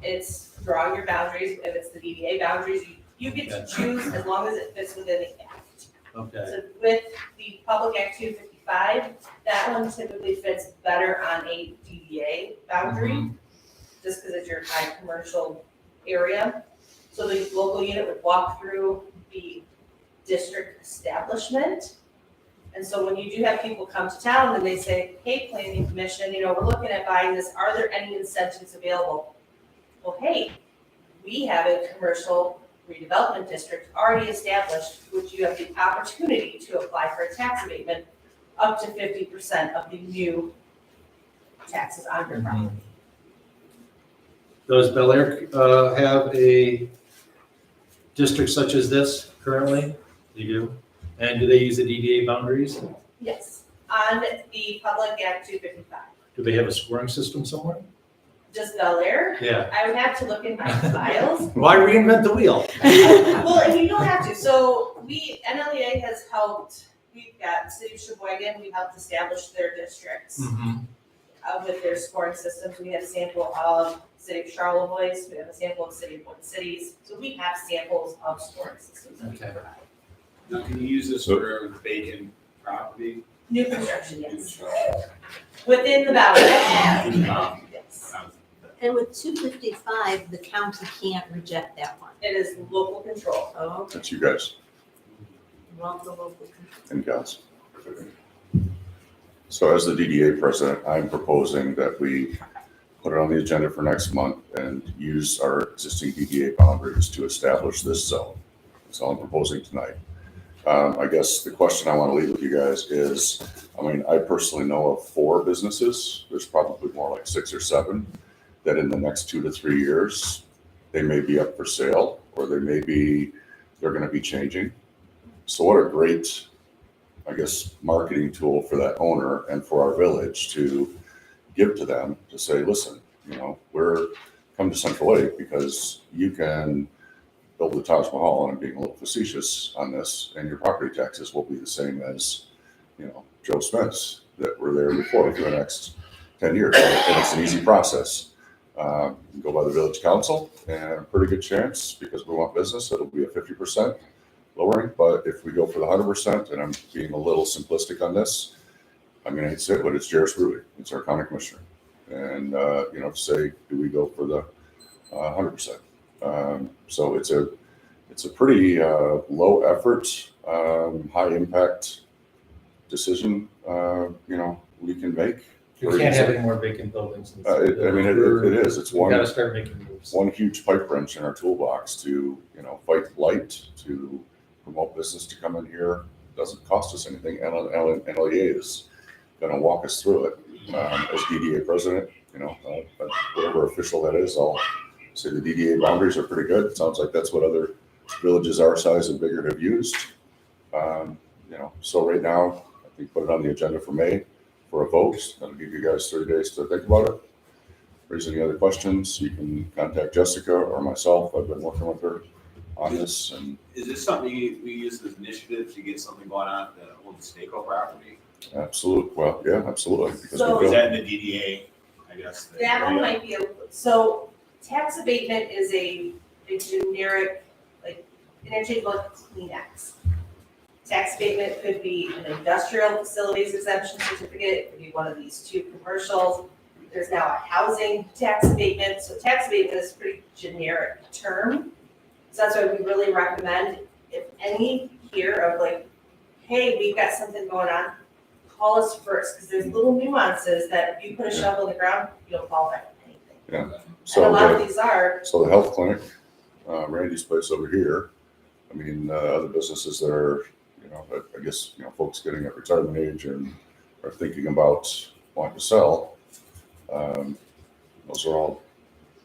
It's drawing your boundaries. If it's the DDA boundaries, You get to choose as long as it fits within the act. Okay. So with the Public Act 255, that one typically fits better on a DDA boundary, just because it's your high commercial area. So the local unit would walk through the district establishment. And so when you do have people come to town and they say, hey, planning commission, we're looking at buying this, are there any incentives available? Well, hey, we have a commercial redevelopment district already established, which you have the opportunity to apply for a tax abatement up to 50% of the new taxes on your property. Does Bel Air have a district such as this currently? They do? And do they use the DDA boundaries? Yes, on the Public Act 255. Do they have a scoring system somewhere? Just Bel Air? Yeah. I would have to look in my files. Why reinvent the wheel? Well, and you don't have to. So NLEA has helped, we've got City of Sheboygan, we helped establish their districts with their scoring systems. We have a sample of City of Charlevoix, we have a sample of City of Twin Cities. So we have samples of scoring systems that we can provide. Now, can you use this for vacant property? New construction, yes. Within the boundary. Yes. And with 255, the county can't reject that one. It is local control. Oh, okay. That's you guys Love the local control. and gals. So as the DDA president, I'm proposing that we put it on the agenda for next month and use our existing DDA boundaries to establish this zone. That's all I'm proposing tonight. I guess the question I want to leave with you guys is, I personally know of 4 businesses, there's probably more like 6 or 7, that in the next 2 to 3 years, they may be up for sale, or they're going to be changing. So what a great, marketing tool for that owner and for our village to give to them to say, listen, we're come to Central Lake because you can build the Taj Mahal, and I'm being a little facetious on this, and your property taxes will be the same as, Joe Smith's that were there before for the next 10 years. And it's an easy process. You can go by the village council, and a pretty good chance, because we want business, it'll be a 50% lowering. But if we go for the 100%, and I'm being a little simplistic on this, I'd say, but it's Jairus Ruby, it's our county commissioner. And, to say, do we go for the 100%? So it's a pretty low effort, high impact decision, we can make. You can't have any more vacant buildings. It is. It's We gotta start making moves. one huge pipe wrench in our toolbox to, fight blight, to promote business to come in here. Doesn't cost us anything. NLEA is gonna walk us through it. As DDA president, whatever official that is, I'll say the DDA boundaries are pretty good. Sounds like that's what other villages our size and bigger have used. So right now, I think put it on the agenda for May for a vote. That'll give you guys 30 days to think about it. If there's any other questions, you can contact Jessica or myself. I've been working with her on this. And Is this something we use as initiative to get something going on at the old Staco property? absolutely, well, yeah, absolutely. Because So- we Is built, that in the DDA, I guess? That one might be, so tax abatement is a generic, like, interchangeable Kleenex. Tax abatement could be an industrial facilities exemption certificate, it could be one of these 2 commercials. There's now a housing tax abatement, so tax abatement is a pretty generic term. So that's why we really recommend, if any here of like, hey, we've got something going on, call us first, because there's little nuances that if you put a shovel in the ground, you don't qualify for anything. And a so lot of the, these are, so the health clinic, Randy's place over here, other businesses that are, I guess, folks getting at retirement age and are thinking about wanting to sell. Those are all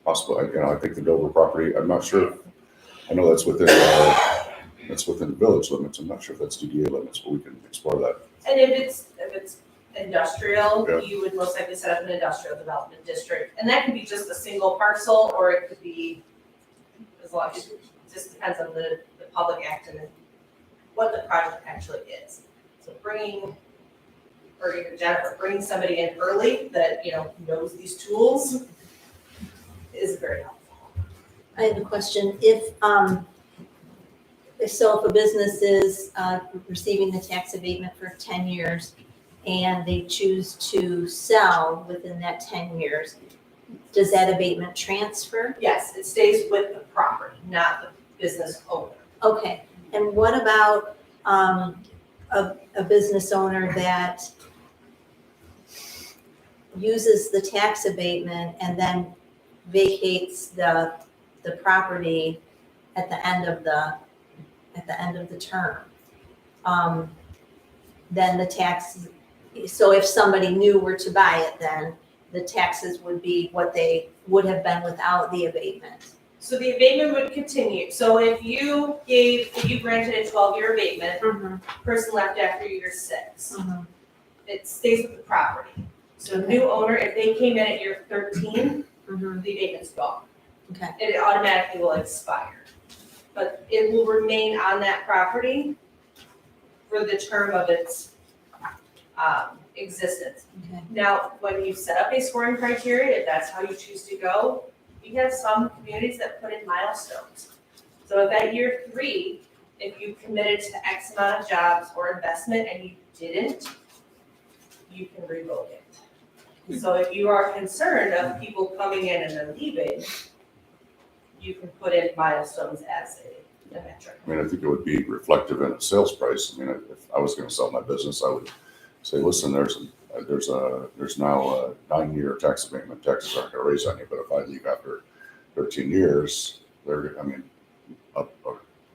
possible. I think the Dover property, I'm not sure. I know that's within the village limits. I'm not sure if that's DDA limits, but we can explore that. and if it's industrial, Yeah. you would most likely set up an industrial development district. And that could be just a single parcel, or it could be, as long as, it just depends on the public act and what the project actually is. So or even Jennifer, bringing somebody in early that, knows these tools is very helpful. I have a question. If So if a business is receiving the tax abatement for 10 years and they choose to sell within that 10 years, does that abatement transfer? Yes, it stays with the property, not the business owner. Okay, and what about a business owner that uses the tax abatement and then vacates the property at the end of the term? Then the tax, so if somebody new were to buy it, then the taxes would be what they would have been without the abatement. So the abatement would continue. So if you granted a 12-year abatement, person left after year 6, it stays with the property. So new owner, if they came in at year 13, the abatement's gone. Okay. It automatically will expire. But it will remain on that property for the term of its existence. Okay. Now, when you set up a scoring criteria, if that's how you choose to go, you have some communities that put in milestones. So if at year 3, if you committed to X amount of jobs or investment and you didn't, you can revoke it. So if you are concerned of people coming in and then leaving, you can put in milestones as a metric. I mean, I think it would be reflective in a sales price. I mean, if I was gonna sell my business, I would say, listen, there's now a 9-year tax abatement. Taxes aren't gonna raise on you, but if I leave after 13 years, a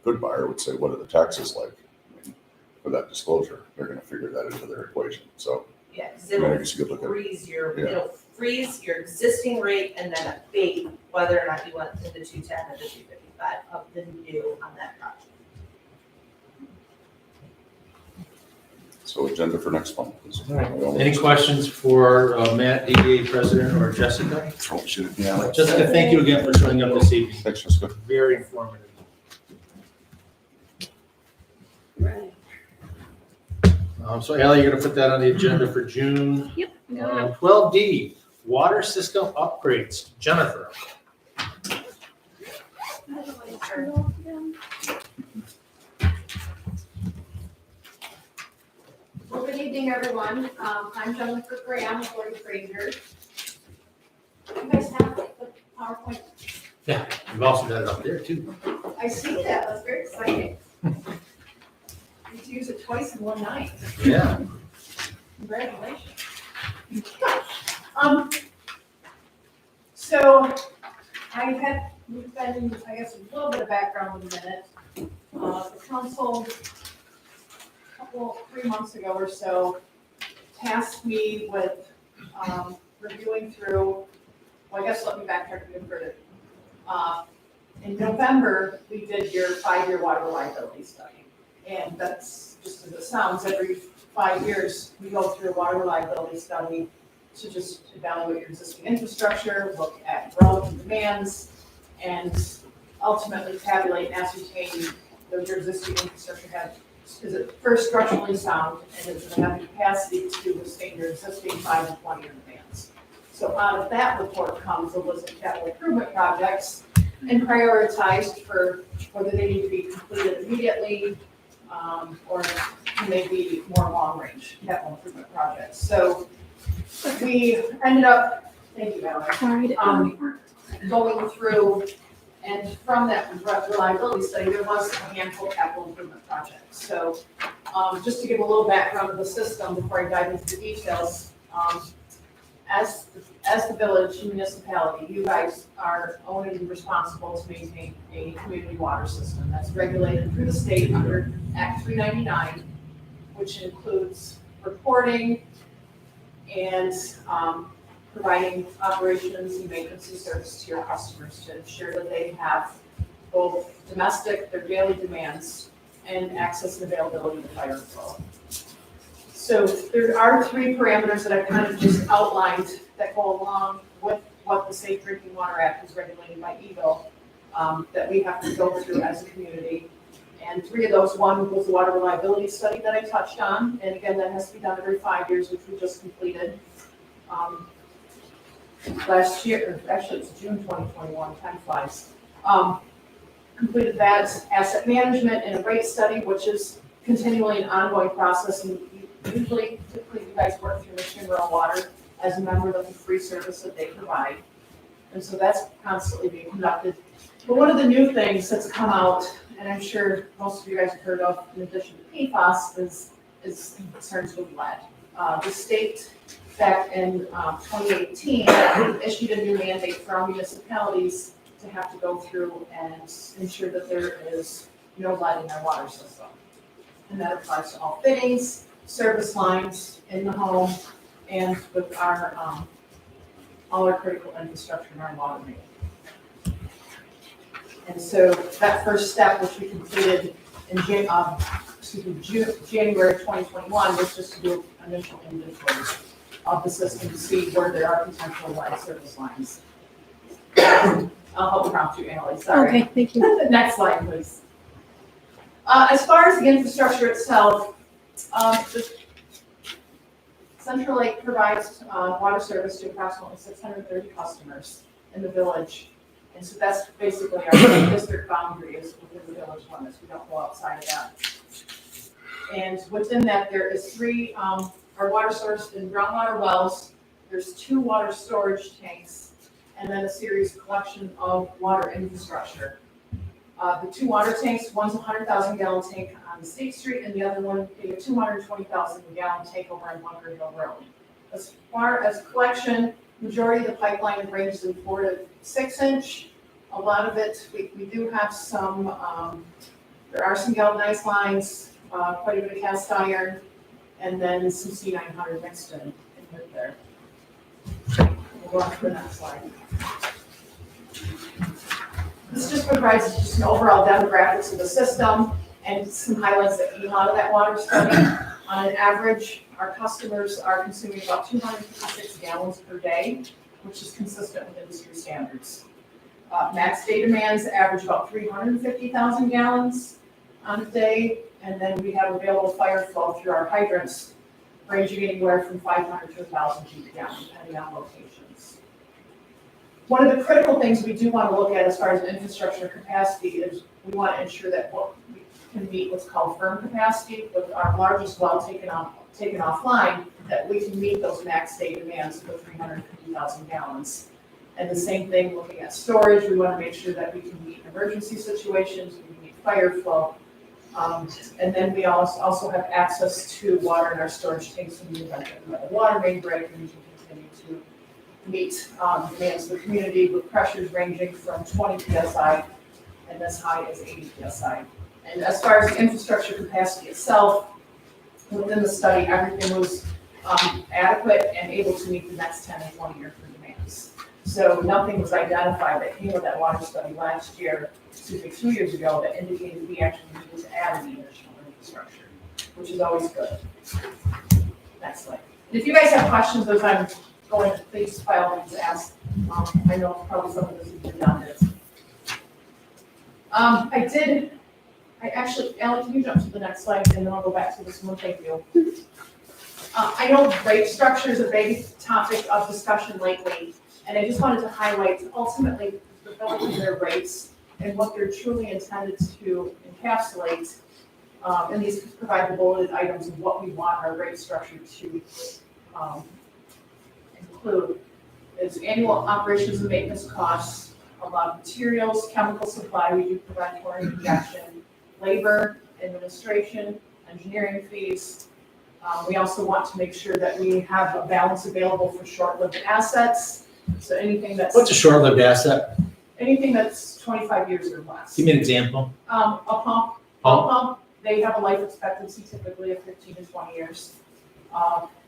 good buyer would say, what are the taxes like? I mean, for that disclosure, they're gonna figure that into their equation, so. Yeah, because I it'll guess you could look at it. it'll freeze your existing rate and then abate whether or not you went to the 210 or the 255 of the new on that project. So agenda for next month. All right. Any questions for Matt, DDA president, or Jessica? Oh, shoot, yeah. Jessica, thank you again for showing up this evening. Thanks, Jessica. Very informative. Right. So Ally, you're gonna put that on the agenda for June. Yep. I got it. 12D, water system upgrades. Jennifer. Well, good evening, everyone. I'm Jennifer Graham with Lord Granger. You guys have the PowerPoint? Yeah, you've also got it up there too. I see that. That's very exciting. You get to use it twice in one night. Yeah. Congratulations. So we've been, I guess, a little bit of background in a minute. The council, 3 months ago or so, tasked me with reviewing through, well, I guess let me backtrack even further. In November, we did your 5-year water reliability study. And that's just as it sounds, every 5 years, we go through a water reliability study to just evaluate your existing infrastructure, look at growth and demands, and ultimately tabulate and ascertain that your existing infrastructure is it first structurally sound and is it have the capacity to withstand your existing 5 and 20-year demands. So out of that report comes a list of capital improvement projects and prioritized for whether they need to be completed immediately or maybe more long-range capital improvement projects. So we ended up, thank you, Alex, going through, and from that reliability study, there was a handful of capital improvement projects. So just to give a little background of the system before I dive into the details, as the village municipality, you guys are owned and responsible to maintain a community water system that's regulated through the state under Act 399, which includes reporting and providing operations and maintenance and service to your customers to ensure that they have both domestic, their daily demands, and access and availability to fire and flow. So there are 3 parameters that I've kind of just outlined that go along with what the Safe Drinking Water Act is regulated by EGLE that we have to go through as a community. And 3 of those, one was the water reliability study that I touched on. And again, that has to be done every 5 years, which we just completed. Last year, actually it's June 2021, time flies. completed that, asset management and a rate study, which is continually an ongoing process, and typically you guys work through Michigan Rural Water as a member of the free service that they provide. And so that's constantly being conducted. But one of the new things that's come out, and I'm sure most of you guys have heard of, in addition to PFAS, is concerns with lead. The state, back in 2018, issued a new mandate for our municipalities to have to go through and ensure that there is no lead in our water system. And that applies to all fittings, service lines in the home, and with our, all our critical infrastructure in our water main. And so that first step, which we completed in January 2021, was just to do initial inventory of the system to see where there are potential lead service lines. I'll help prompt you, Annalee, sorry. Okay, thank you. The next slide, please. As far as the infrastructure itself, the Central Lake provides water service to approximately 630 customers in the village. And so that's basically our district boundary is within the village limits. We don't go outside of that. And within that, there is 3 our water source and groundwater wells. There's 2 water storage tanks, and then a series collection of water infrastructure. The 2 water tanks, one's a 100,000 gallon tank on the State Street, and the other one being a 220,000 gallon tank over on Bunker Hill Road. As far as collection, majority of the pipeline ranges in 4 to 6 inch. A lot of it, we do have some, there are some galvanized lines, quite a bit of cast iron, and then some C900 mixed in with there. We'll go on to the next slide. This just provides just an overall demographics of the system and some highlights that came out of that water study. On an average, our customers are consuming about 256 gallons per day, which is consistent with industry standards. Max day demands average about 350,000 gallons on a day, and then we have available fire flow through our hydrants, ranging anywhere from 500 to 1,000 feet a gallon, depending on locations. One of the critical things we do want to look at as far as infrastructure capacity is we want to ensure that we can meet what's called firm capacity with our largest well taken offline, that we can meet those max day demands of 350,000 gallons. And the same thing looking at storage, we want to make sure that we can meet emergency situations, we can meet fire flow. And then we also have access to water in our storage tanks in the event that the water main break, and we can continue to meet demands of the community with pressures ranging from 20 psi and as high as 80 psi. And as far as the infrastructure capacity itself, within the study, everything was adequate and able to meet the next 10 and 20 year demands. So nothing was identified that came with that water study last year, 2 years ago, that indicated we actually needed to add any additional infrastructure, which is always good. Next slide. And if you guys have questions as I'm going, please by all means ask. I know probably some of this is redundant. Alan, can you jump to the next slide, and then I'll go back to this one, thank you. I know rate structure is a big topic of discussion lately, and I just wanted to highlight ultimately developing their rates and what they're truly intended to encapsulate. And these provide the bulleted items of what we want our rate structure to include. Is annual operations and maintenance costs, a lot of materials, chemical supply, we do provide chlorine injection, labor, administration, engineering fees. We also want to make sure that we have a balance available for short-lived assets. So anything that's. What's a short-lived asset? Anything that's 25 years or less. Give me an example. A pump, they have a life expectancy typically of 15 to 20 years.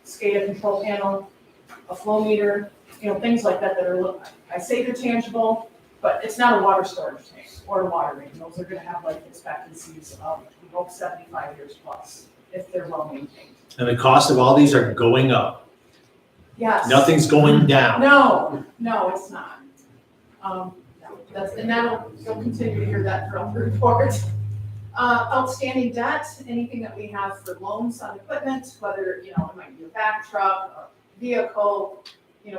SCADA control panel, a flow meter, things like that are, I say they're tangible, but it's not a water storage tank or a water main. Those are gonna have life expectancies of, we hope, 75 years plus, if they're well maintained. And the cost of all these are going up. Yes. Nothing's going down. No, it's not. You'll continue to hear that throughout the report. Outstanding debt, anything that we have for loans on equipment, whether, it might be a back truck, a vehicle,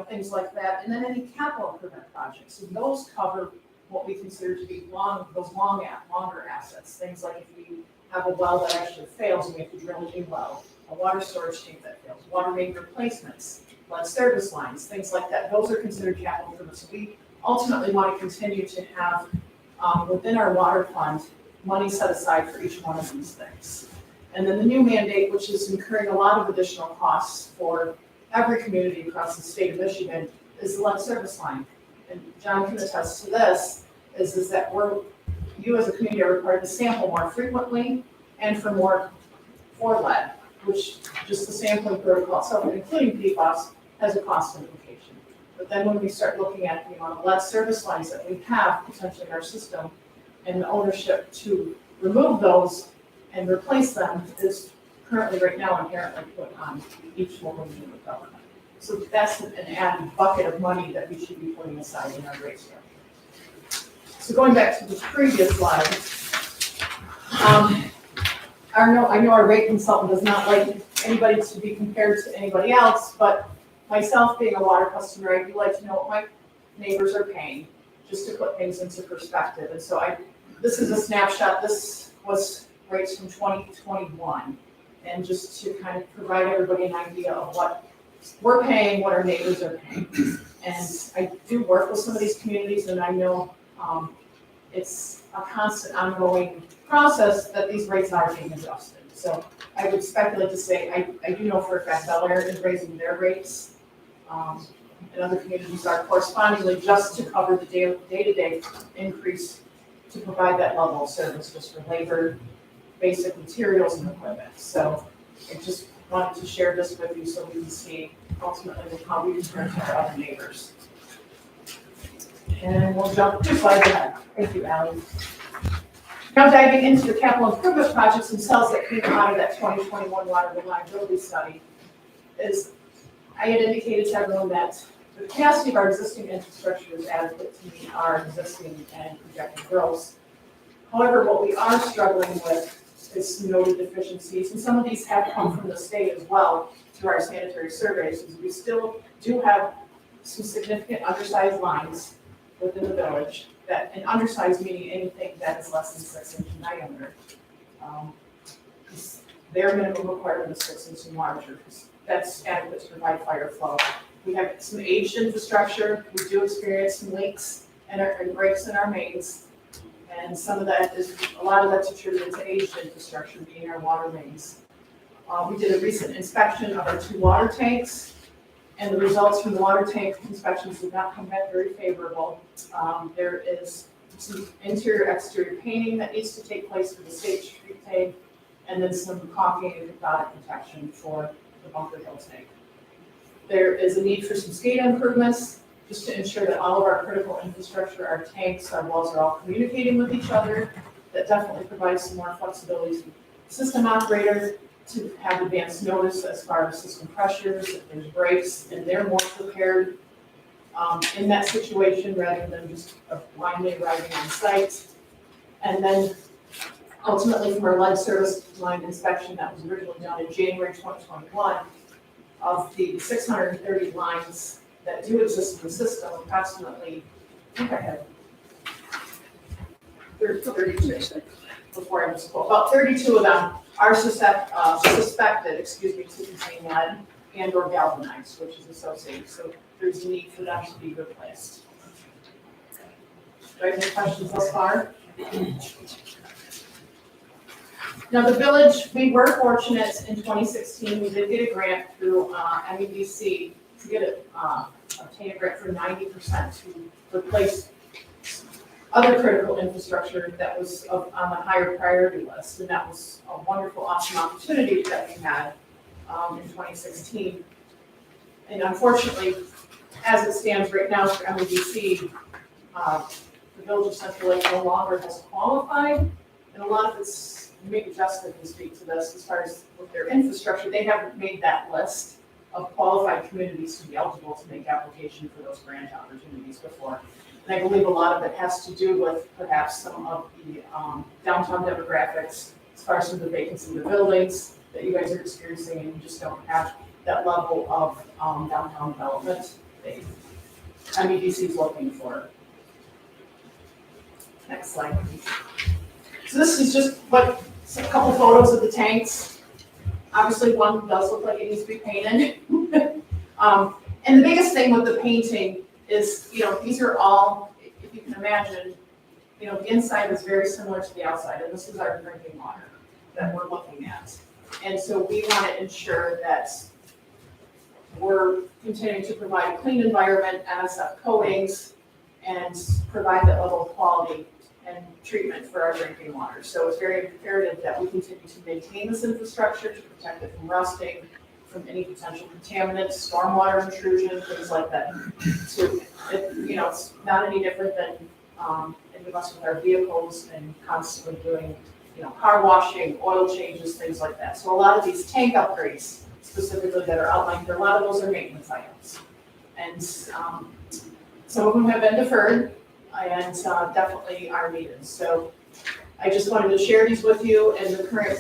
things like that. And then any capital improvement projects. And those cover what we consider to be longer assets. Things like if we have a well that actually fails and we have to drill a new well, a water storage tank that fails, water main replacements, lead service lines, things like that. Those are considered capital improvements. So we ultimately want to continue to have, within our water fund, money set aside for each one of these things. And then the new mandate, which is incurring a lot of additional costs for every community across the state of Michigan, is the lead service line. And John can attest to this, is that you as a community are required to sample more frequently and for lead, which just the sampling protocol itself, including PFAS, has a cost implication. But then when we start looking at the amount of lead service lines that we have potentially in our system, and the ownership to remove those and replace them is currently right now inherently put on each local unit of government. So that's an added bucket of money that we should be putting aside in our rate structure. So going back to the previous slide, I know our rate consultant does not like anybody to be compared to anybody else, but myself being a water customer, I do like to know what my neighbors are paying, just to put things into perspective. And so this is a snapshot. This was rates from 2021. And just to kind of provide everybody an idea of what we're paying, what our neighbors are paying. And I do work with some of these communities, and I know it's a constant ongoing process that these rates are being adjusted. So I would speculate to say, I do know for a fact Bel Air is raising their rates. And other communities are correspondingly just to cover the day-to-day increase to provide that level of service just for labor, basic materials and equipment. So I just wanted to share this with you so we can see ultimately how we compare to our other neighbors. And we'll jump 2 slides ahead. Thank you, Allie. Now diving into the capital improvement projects themselves that came out of that 2021 water reliability study, is I had indicated to everyone that the capacity of our existing infrastructure is adequate to meet our existing and projected growth. However, what we are struggling with is some noted deficiencies, and some of these have come from the state as well through our sanitary surveys. Is we still do have some significant undersized lines within the village, and undersized meaning anything that is less than 6 inches in diameter. Their minimum requirement is 6 inches and larger, because that's adequate to provide fire flow. We have some aged infrastructure. We do experience some leaks and breaks in our mains. And some of that a lot of that's attributed to aged infrastructure, being our water mains. We did a recent inspection of our 2 water tanks, and the results from the water tank inspections did not come back very favorable. There is some interior-exterior painting that needs to take place for the state street tank, and then some caulking and cathodic protection for the Bunker Hill tank. There is a need for some SCADA improvements, just to ensure that all of our critical infrastructure, our tanks, our wells are all communicating with each other. That definitely provides some more flexibility to the system operator to have advanced notice as far as system pressures, if there's breaks, and they're more prepared in that situation rather than just blindly arriving on site. And then ultimately from our lead service line inspection that was originally done in January 2021, of the 630 lines that do exist in the system, approximately, I think I have 32, before I was quote, about 32 of them are suspected, to contain lead and or galvanized, which is associated. So there's a need for them to be replaced. Do I have any questions thus far? Now, the village, we were fortunate in 2016, we did get a grant through MEDC to get obtain a grant for 90% to replace other critical infrastructure that was on the higher priority list. And that was a wonderful, awesome opportunity that we had in 2016. And unfortunately, as it stands right now for MEDC, the Village of Central Lake no longer has qualified. And a lot of it's, maybe Jessica can speak to this, as far as with their infrastructure, they haven't made that list of qualified communities to be eligible to make application for those grant opportunities before. And I believe a lot of it has to do with perhaps some of the downtown demographics, as far as some of the vacancy in the buildings that you guys are experiencing, and you just don't have that level of downtown development that MEDC is looking for. slide, please. So this is just what, a couple photos of the tanks. Obviously, one does look like it needs to be painted. And the biggest thing with the painting is, these are all, if you can imagine, the inside is very similar to the outside, and this is our drinking water that we're looking at. And so we want to ensure that we're continuing to provide a clean environment, NSF coatings, and provide that level of quality and treatment for our drinking water. So it's very imperative that we continue to maintain this infrastructure to protect it from rusting, from any potential contaminants, stormwater intrusion, things like that. So, it's not any different than any of us with our vehicles and constantly doing, car washing, oil changes, things like that. So a lot of these tank upgrades specifically that are outlined here, a lot of those are maintenance items. And some of them have been deferred and definitely are needed. So I just wanted to share these with you, and the current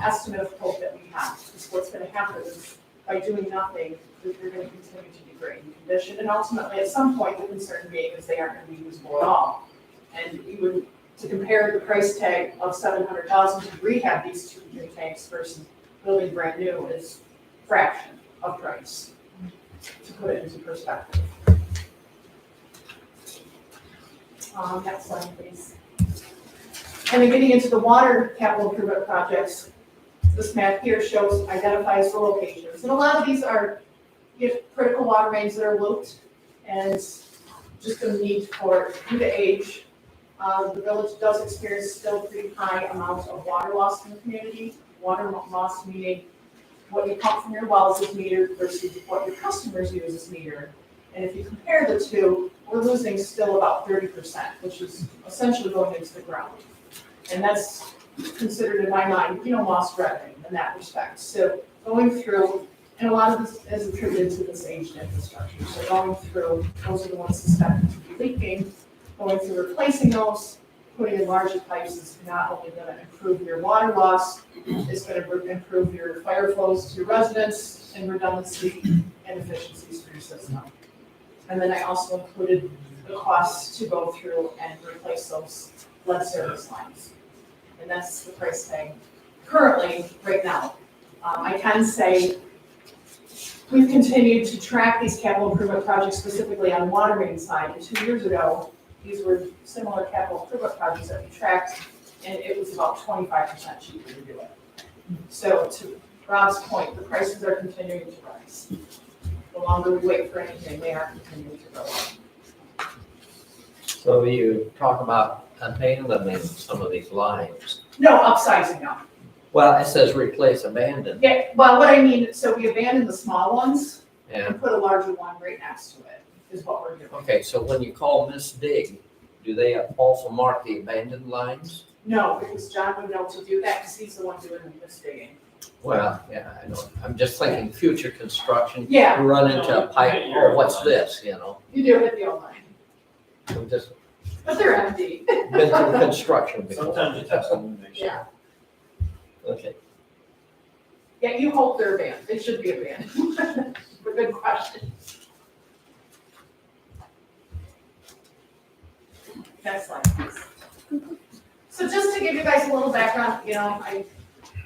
estimate of hope that we have is what's going to happen is by doing nothing, they're going to continue to degrade in condition, and ultimately at some point the concern being is they aren't going to be usable at all. And even to compare the price tag of $700,000 to rehab these two new tanks versus building brand new is fraction of price, to put it into perspective. Next slide, please. And then getting into the water capital improvement projects, this map here identifies the locations. And a lot of these are critical water mains that are looped and just a need for, due to age, the village does experience still pretty high amounts of water loss in the community. Water loss meaning what you pump from your wells is metered versus what your customers use is metered. And if you compare the two, we're losing still about 30%, which is essentially going into the ground. And that's considered, in my mind, lost revenue in that respect. So going through, and a lot of this is attributed to this aged infrastructure. So going through, those are the ones suspected to be leaking, going through replacing those, putting in larger pipes is not only going to improve your water loss, it's going to improve your fire flows to your residents and redundancy and efficiencies for your system. And then I also included the costs to go through and replace those lead service lines. And that's the price tag currently, right now. I can say we've continued to track these capital improvement projects specifically on water main side. And 2 years ago, these were similar capital improvement projects that we tracked, and it was about 25% cheaper to do it. So to Rob's point, the prices are continuing to rise. The longer we wait for anything, they are continuing to go up. So you talk about abandoning some of these lines. No, upsizing them. Well, it says replace abandoned. Yeah, well, what I mean, so we abandoned the small ones Yeah. and put a larger one right next to it, is what we're doing. Okay, so when you call Miss Dig, do they also mark the abandoned lines? No, because John would know to do that because he's the one doing this digging. Well, yeah, I know. I'm just thinking future construction. Yeah. You run into a pipe, oh, what's this, You do hit the old line, I've just but they're empty. been through construction before. Sometimes you have to make sure. Yeah, Okay. yeah, you hope they're abandoned. It should be abandoned. But good question. Next slide, please. So just to give you guys a little background,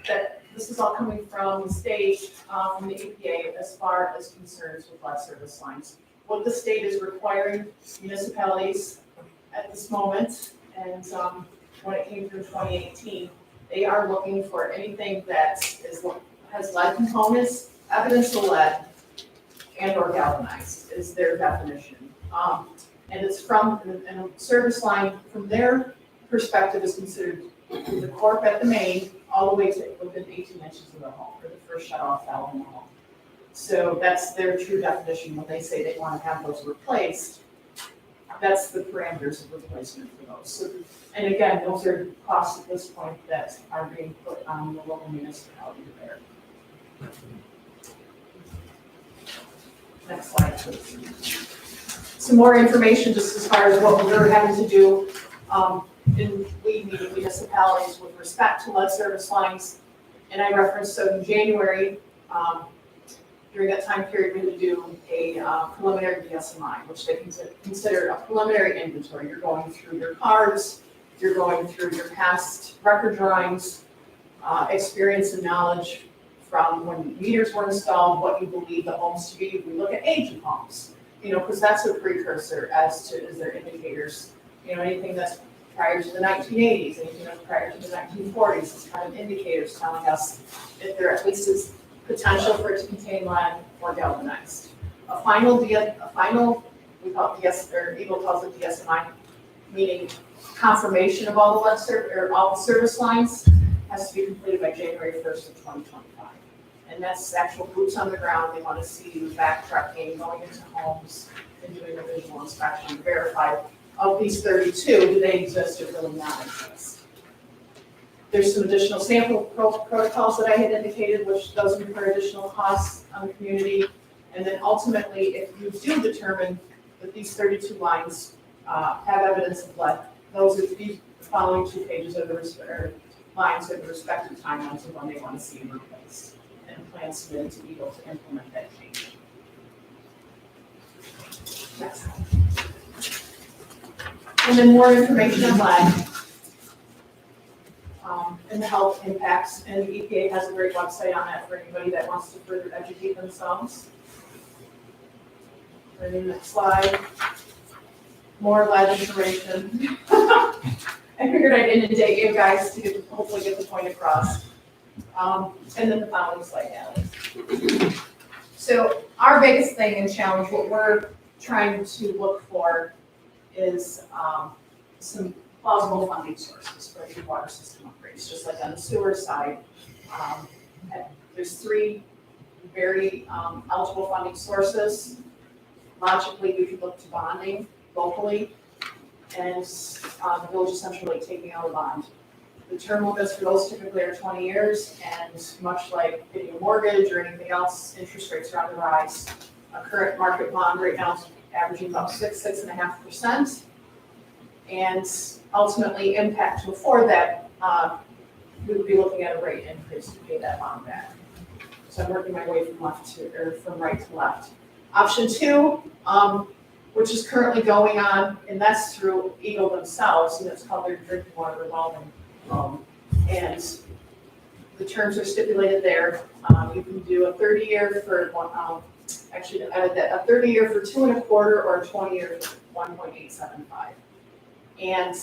that this is all coming from the state, from the EPA as far as concerns with lead service lines. What the state is requiring municipalities at this moment, and when it came through 2018, they are looking for anything that has lead components, evidence of lead, and or galvanized is their definition. And it's from, and a service line from their perspective is considered the corp at the main, all the way to within 18 inches of the home, or the first shut-off valve in the home. So that's their true definition when they say they want to have those replaced. That's the parameters of replacement for those. So, and again, those are costs at this point that are being put on the local municipality to bear. Next slide, please. Some more information just as far as what we're having to do in lead municipalities with respect to lead service lines. And I referenced, so in January, during that time period, we had to do a preliminary DSMI, which they consider a preliminary inventory. You're going through your cards, you're going through your past record drawings, experience and knowledge from when meters were installed, what you believe the homes to be. We look at age of homes, because that's a precursor as to, is there indicators, anything that's prior to the 1980s, anything that's prior to the 1940s is kind of indicators telling us if there at least is potential for it to contain lead or galvanized. A final, we call it DS, or Eagle calls it DSMI, meaning confirmation of all the all the service lines has to be completed by January 1st of 2025. And that's actual boots on the ground. They want to see you backtracking, going into homes and doing a visual inspection to verify of these 32, do they exist or really not exist. There's some additional sample protocols that I had indicated, which does incur additional costs on the community. And then ultimately, if you do determine that these 32 lines have evidence of lead, those are the following 2 pages of the lines of the respective timelines of when they want to see them replaced, and plans submitted to Eagle to implement that change. Next slide. And then more information on lead and the health impacts. And the EPA has a great website on that for anybody that wants to further educate themselves. And then next slide. More lead information. I figured I'd inundate you guys to hopefully get the point across. And then the following slide, Natalie. So our biggest thing and challenge, what we're trying to look for is some plausible funding sources for the water system upgrades, just like on the sewer side. There's 3 very eligible funding sources. Logically, we could look to bonding locally, and the Village of Central Lake taking out a bond. The term limits for those typically are 20 years, and much like getting a mortgage or anything else, interest rates are on the rise. A current market bond right now is averaging about 6.5%. And ultimately, impact to afford that, we would be looking at a rate increase to pay that bond back. So I'm working my way from right to left. Option 2, which is currently going on, and that's through Eagle themselves, and it's called their drinking water revolving loan. And the terms are stipulated there. You can do a 30-year for actually to add that, a 30-year for 2.25 or a 20-year for 1.875. And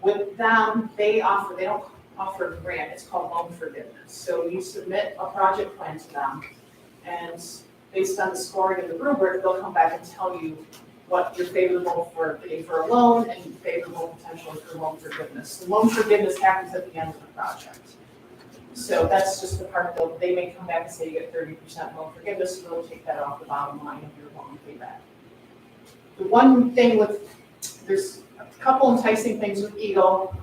with them, they don't offer a grant, it's called loan forgiveness. So you submit a project plan to them, and based on the scoring of the rubric, they'll come back and tell you what you're favorable for getting for a loan and favorable potential for loan forgiveness. The loan forgiveness happens at the end of the project. So that's just the part that they may come back and say you get 30% loan forgiveness, so they'll take that off the bottom line of your loan payback. The one thing there's a couple enticing things with Eagle.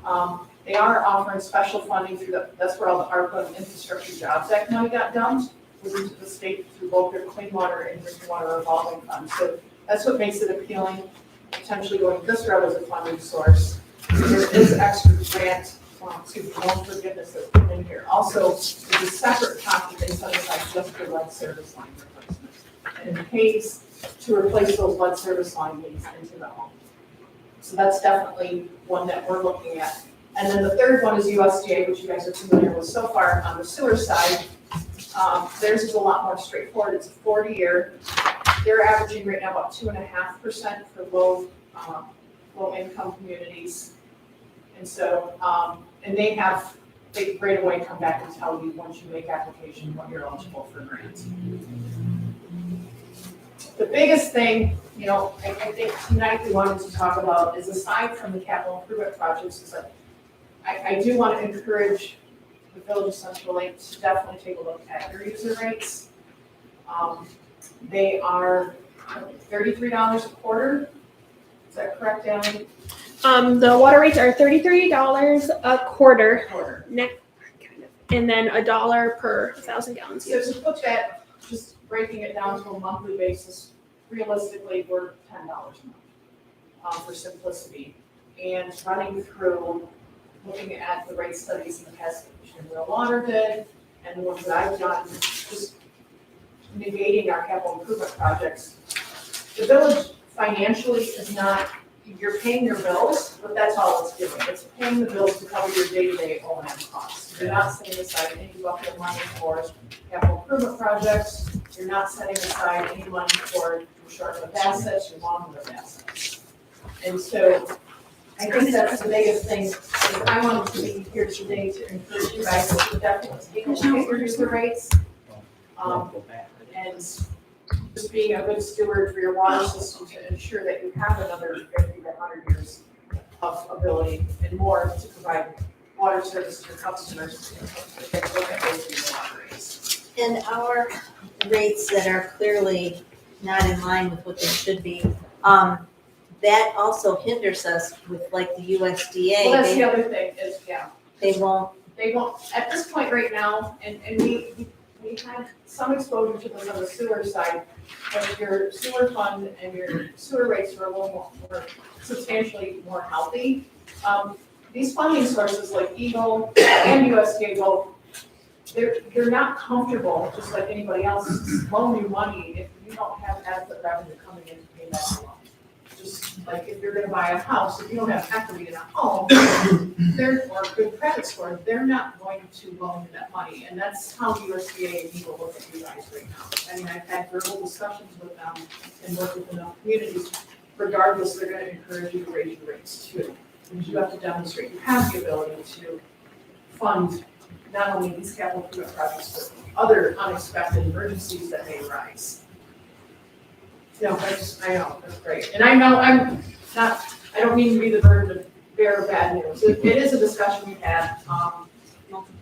They are offering special funding through that's where all the ARPA and Infrastructure Jobs Act money got dumped, was into the state through both their clean water and drinking water revolving funds. So that's what makes it appealing, potentially going this route as a funding source. There is extra grant loan forgiveness that's put in here. Also, there's a separate pot that they set aside just for lead service line replacement. And it pays to replace those lead service line leads into the home. So that's definitely one that we're looking at. And then the third one is USDA, which you guys are familiar with so far on the sewer side. Theirs is a lot more straightforward. It's a 40-year. They're averaging right now about 2.5% for low income communities. And so, and they right away come back and tell you once you make application what you're eligible for grants. The biggest thing, I think tonight we wanted to talk about is, aside from the capital improvement projects, is that I do want to encourage the Village of Central Lake to definitely take a look at their user rates. They are $33 a quarter. Is that correct, Alan? The water rates are $33 a quarter, and then $1 per 1,000 gallons. So to put that, just breaking it down to a monthly basis, realistically, we're $10 a month for simplicity. And running through, looking at the rate studies in the past, Real Water did, and the ones that I've done, just negating our capital improvement projects. The village financially is not, you're paying your bills, but that's all it's doing. It's paying the bills to cover your day-to-day O&M costs. You're not setting aside any bucket of money for capital improvement projects. You're not setting aside any money for your short-lived assets, your long-lived assets. And so I think that's the biggest thing. I wanted to be here today to encourage you guys to definitely take a look at your user rates. And just being a good steward for your water system to ensure that you have another 50 to 100 years of ability and more to provide water service to your customers. To take a look at those your water rates. And our rates that are clearly not in line with what they should be, that also hinders us with like the USDA. Well, that's the other thing is, yeah. They won't, at this point right now, and we had some exposure to this on the sewer side, but your sewer fund and your sewer rates are a little more substantially more healthy. These funding sources like Eagle and USDA both, they're not comfortable, just like anybody else, loan you money if you don't have adequate revenue coming in to pay that loan. Just like if you're gonna buy a house, if you don't have equity in a home, or a good credit score, they're not going to loan you that money. And that's how USDA and Eagle look at you guys right now. I mean, I've had verbal discussions with them and worked with enough communities. Regardless, they're gonna encourage you to raise your rates too. Because you have to demonstrate you have the ability to fund not only these capital improvement projects, but other unexpected emergencies that may arise. No, I know, that's great. And I know I don't mean to be the burden to bear bad news. It is a discussion we've had.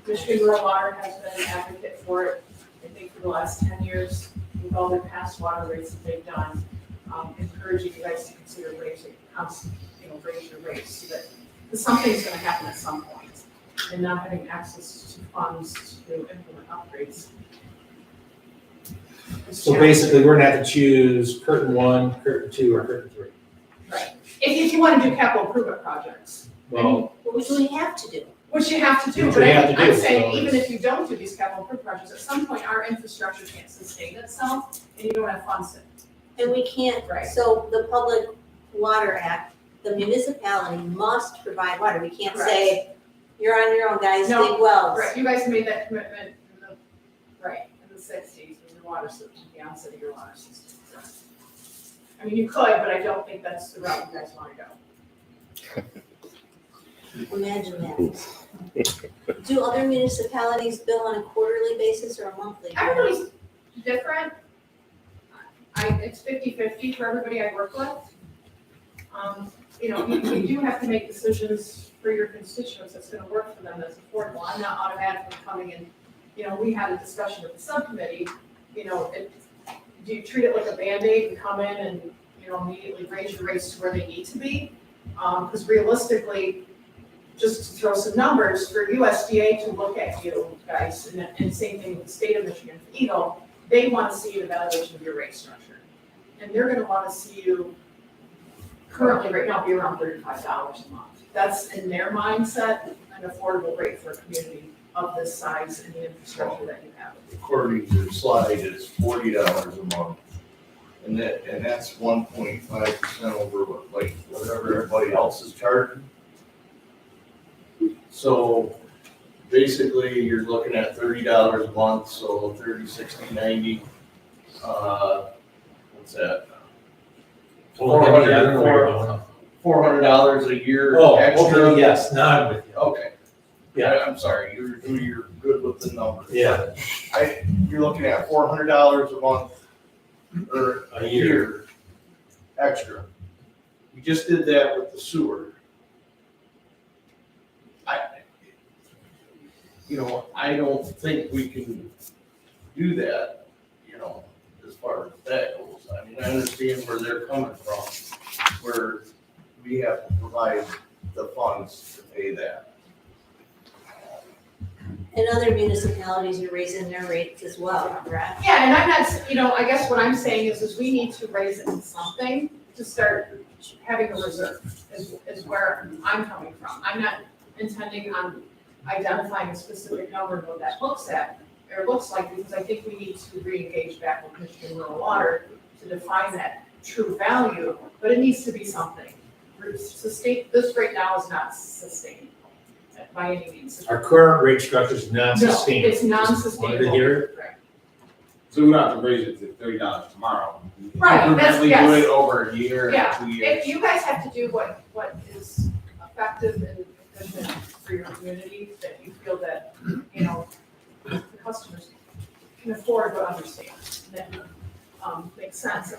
Michigan Rural Water has been an advocate for it, I think, for the last 10 years, with all their past water rates that they've done, encouraging you guys to consider raising your rates so that, because something's gonna happen at some point, and not having access to funds to implement upgrades. So basically, we're gonna have to choose curtain 1, curtain 2, or curtain 3. Right. If you want to do capital improvement projects. Well, which we have to do. Which you have to do, Which but we have to do, I'm saying, so even if you don't do these capital improvement projects, at some point, our infrastructure can't sustain itself, and you don't have funds to. And we can't, Right. so the Public Water Act, the municipality must provide water. We can't say, you're on your own, guys, No, dig wells. Right, you guys made that commitment in the 60s with your water system, the onset of your water system. Right. I mean, you could, but I don't think that's the route you guys want to go. Imagine that. Do other municipalities bill on a quarterly basis or a monthly? Everybody's different. It's 50-50 for everybody I work with. You do have to make decisions for your constituents that's gonna work for them, that's affordable. I'm not automatically coming in, we had a discussion with the subcommittee, do you treat it like a Band-Aid and come in and, immediately raise your rates to where they need to be? Because realistically, just to throw some numbers, for USDA to look at you guys, and same thing with the state of Michigan, for Eagle, they want to see an evaluation of your rate structure. And they're gonna want to see you currently right now be around $35 a month. That's in their mindset, an affordable rate for a community of this size and the infrastructure that you have. According to the slide, it's $40 a month. And that's 1.5% over whatever everybody else is charging. So basically, you're looking at $30 a month, so 30, 60, 90. What's that? $400 a year extra. Okay, yes, now I'm with you. Okay. Yeah, I'm sorry, you're good with the numbers. Yeah. You're looking at $400 a month or a year extra. We just did that with the sewer. I don't think we can do that, as far as that goes. I mean, I understand where they're coming from, where we have to provide the funds to pay that. And other municipalities are raising their rates as well, correct? Yeah, and I'm not, I guess what I'm saying is we need to raise it in something to start having a reserve, is where I'm coming from. I'm not intending on identifying a specific number of what that looks at, or looks like, because I think we need to re-engage back with Michigan Rural Water to define that true value, but it needs to be something. Sustain, this right now is not sustainable by any means. Our current rate structure is not No, sustainable. it's non-sustainable. Wanted to hear it? Right. So we don't have to raise it to $30 tomorrow. Right, that's- Incrementally yes. do it over a year, Yeah, 2 years. if you guys have to do what is effective and efficient for your community, that you feel that, you know, the customers can afford but understand, that, makes sense.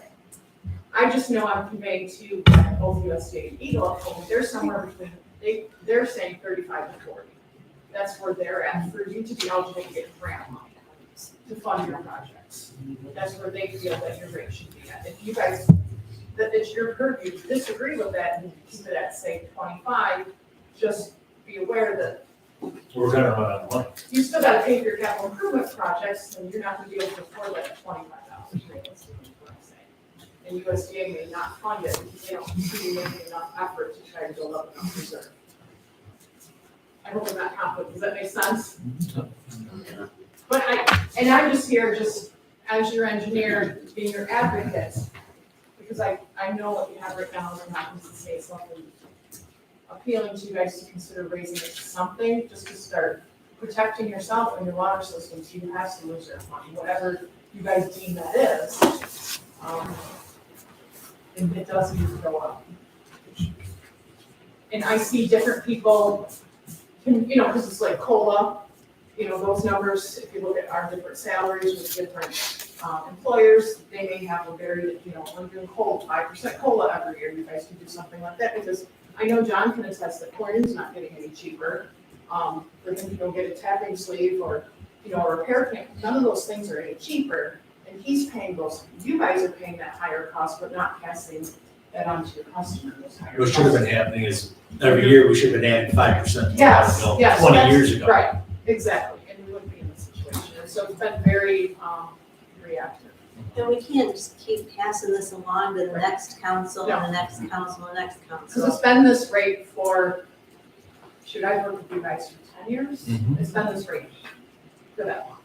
I just know I'm conveying to both USDA and Eagle, they're somewhere between, they're saying 35 to 40. That's where they're at, for you to be eligible to get grant money to fund your projects. That's where they feel that your rate should be at. If you guys, that it's your purview to disagree with that and keep it at, say, 25, just be aware that We're gonna run out of money. you still gotta pay for your capital improvement projects, and you're not gonna be able to afford that at $25 realistically, is what I'm saying. And USDA may not fund it, because they don't see you making enough effort to try to build up enough reserve. I hope I'm not conflict, does that make sense? But I'm just here, just as your engineer, being your advocate, because I know what you have right now is not to say something appealing to you guys to consider raising it to something, just to start protecting yourself and your water systems. You have some reserve money, whatever you guys deem that is. And it does need to go up. And I see different people, you know, because it's like COLA, you know, those numbers, if you look at our different salaries with different employers, they may have a very, you know, we're doing 5% COLA every year. You guys can do something like that, because I know John can attest that Corning's not getting any cheaper. For him to go get a tapping sleeve or, you know, a repair kit, none of those things are any cheaper. And he's paying those, you guys are paying that higher cost, but not passing that on to your customer, those higher What should have been happening is every year we should have been adding 5% to Yes, our bill yes. 20 that's- years ago. Right, exactly, and we wouldn't be in this situation. And so it's been very reactive. And we can't just keep passing this along to the next council and the next council and the next Because council. it's been this rate for, should I work with you guys for 10 years? Mhm. It's been this rate for that long.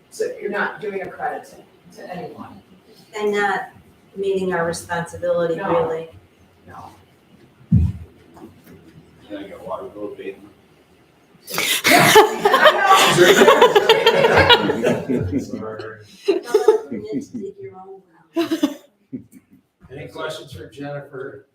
So you're not doing a credit to anyone. And not meeting our responsibility, No. really. No. Then I got water bill paid. Any questions for Jennifer?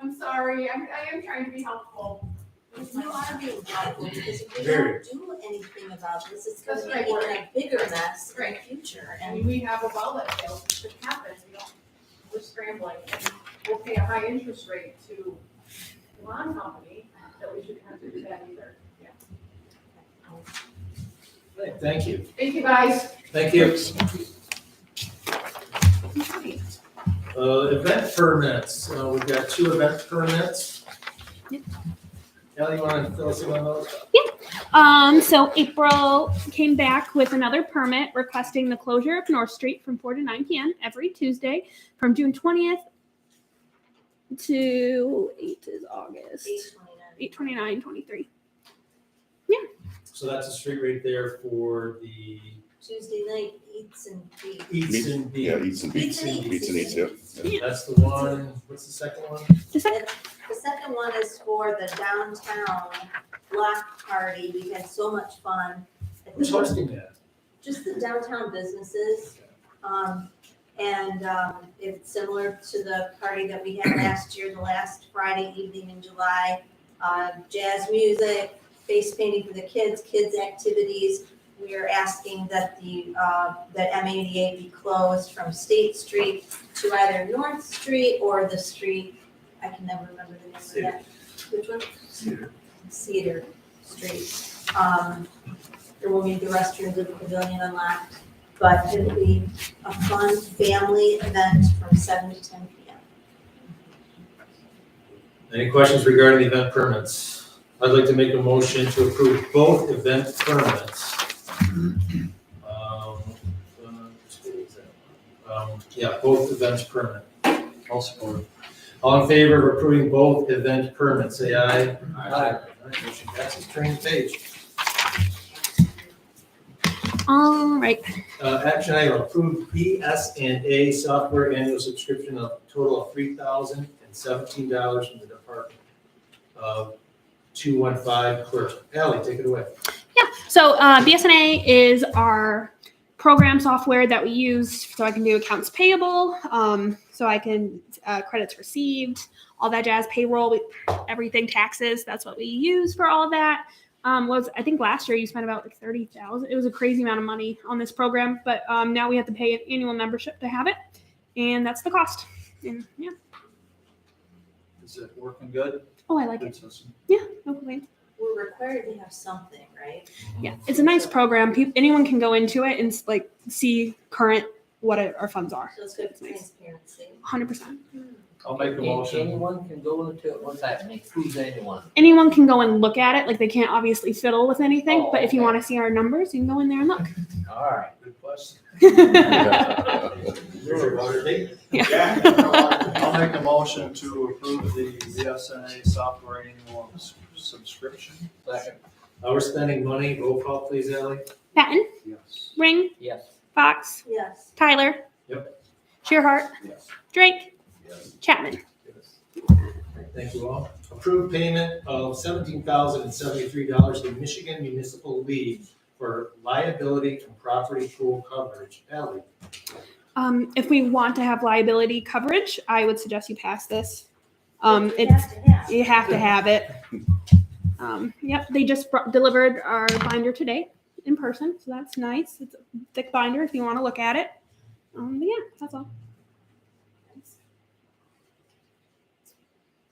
I'm sorry, I am trying to be helpful. You are being helpful, because if we Very. don't do anything about this, it's gonna That's be right. even a bigger mess in the Right. future. I And mean, we have a well that fails, it happens, we're scrambling, and we'll pay a high interest rate to the lawn company, that we shouldn't have to do that either. Yeah. Okay, thank you. Thank you, guys. Thank you. Event permits, we've got 2 event permits. Yep. Kelly, you want to fill us in on those? So April came back with another permit requesting the closure of North Street from 4 to 9 p.m. every Tuesday from June 20th to 8 is August. 8/29, 23. So that's a street right there for the Tuesday night eats and beats. Eats and Beats. Yeah, eats and beats, beats and eats, yep. That's the one, what's the second one? The second one is for the downtown block party. We had so much fun. Who's hosting that? Just the downtown businesses. It's similar to the party that we had last year, the last Friday evening in July. Jazz music, face painting for the kids activities. We are asking that that M88 be closed from State Street to either North Street or the street, I can never remember the name of that. Which one? Cedar Street. There will be the restrooms of the pavilion unlocked, but it'll be a fun family event from 7 to 10 p.m. Any questions regarding the event permits? I'd like to make a motion to approve both event permits. Both events permit. I'll support. All in favor of approving both event permits, say aye. Aye. All right, motion passes. Turn the page. All right. Action item, approved BS&A software annual subscription of total of $3,017 from the Department of 215 clerk. Ally, take it away. Yeah. So BSNA is our program software that we use so I can do accounts payable, so I can credits received, all that jazz, payroll, everything, taxes. That's what we use for all of that. I think last year you spent about like $30,000. It was a crazy amount of money on this program, but now we have to pay an annual membership to have it, and that's the cost. And yeah. Is it working good? Oh, I like it. Good system. Yeah, no complaints. We're required to have something, right? Yeah, it's a nice program. Anyone can go into it and like see current what our funds are. So it's good It's nice. transparency. 100%. I'll make a motion. Anyone can go into it, what's that mean, who's anyone? Anyone can go and look at it. Like they can't obviously fiddle with anything, Oh, but if you okay. want to see our numbers, you can go in there and look. All right. Good question. Yeah. I'll make a motion to approve the BSNA software annual subscription. Second. We're spending money. Roll call, please, Ally. Patton, Yes. Ring, Yes. Fox, Yes. Tyler. Yep. Shearhart. Yes. Drake. Yes. Chapman. Thank you all. Approved payment of $17,073 to Michigan Municipal League for liability and property pool coverage. Ally. If we want to have liability coverage, I would suggest you pass this. You It's have to have. you have to have it. Yep, they just delivered our binder today in person, so that's nice. It's a thick binder if you want to look at it. But yeah, that's all.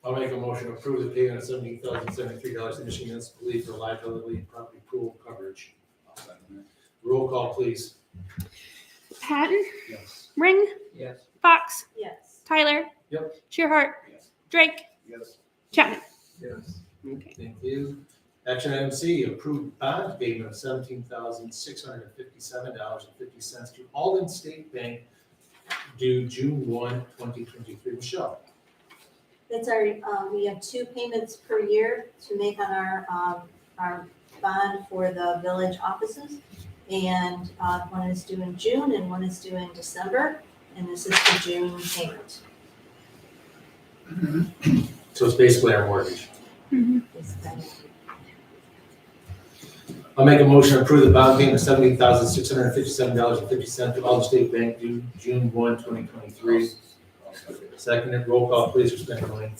I'll make a motion to approve the payment of $17,073 to Michigan Municipal League for liability and property pool coverage. Roll call, please. Patton, Yes. Ring, Yes. Fox, Yes. Tyler. Yep. Shearhart. Yes. Drake. Yes. Chapman. Yes. Okay. Thank you. Action item C, approved bond payment of $17,657.50 to Alden State Bank due June 1, 2023. Michelle. That's our, we have 2 payments per year to make on our bond for the village offices. And one is due in June and one is due in December, and this is the June payment. So it's basically our mortgage. Mhm. I'll make a motion to approve the bond payment of $17,657.50 to Alden State Bank due June 1, 2023. Seconded. Roll call, please, for spending money.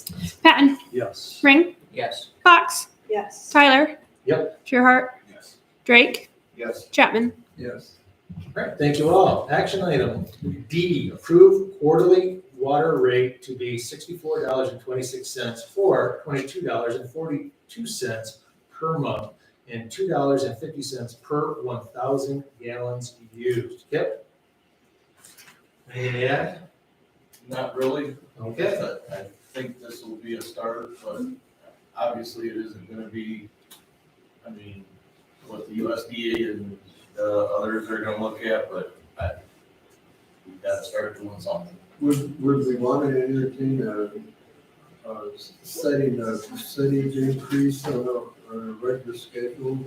Patton, Yes. Ring, Yes. Fox, Yes. Tyler. Yep. Shearhart. Yes. Drake. Yes. Chapman. Yes. All right, thank you all. Action item D, approve quarterly water rate to be $64.26 for $22.42 per month and $2.50 per 1,000 gallons used. Yep. Anything to add? Not really. Okay. But I think this will be a start, but obviously it isn't gonna be, I mean, what the USDA and others are gonna look at, but we gotta start doing something. Would we want to entertain setting a percentage increase on a regular schedule?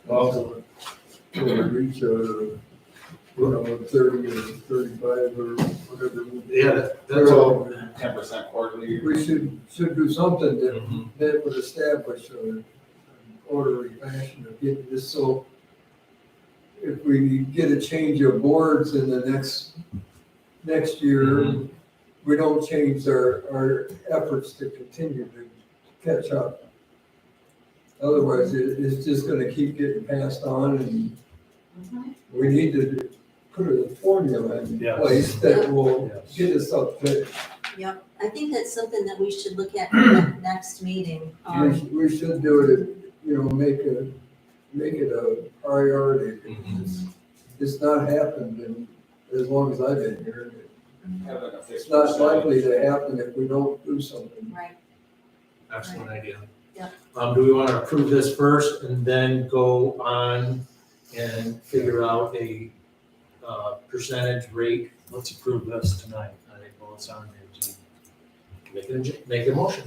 Well- To reach a, 30 or 35 or whatever. Yeah, that's all. 10% quarterly. We should do something that would establish an orderly fashion of getting this, so if we get a change of boards in the next year, we don't change our efforts to continue to catch up. Otherwise, it's just gonna keep getting passed on, and we need to put a formula in Yes. place that will Yes. get us up to. Yep, I think that's something that we should look at in the next meeting. We should do it, make it a priority. It's not happened in, as long as I've been here. It's not likely to happen if we don't do something. Right. Excellent idea. Yep. Do we want to approve this first and then go on and figure out a percentage rate? Let's approve this tonight. I think while it's on the agenda. Make a motion.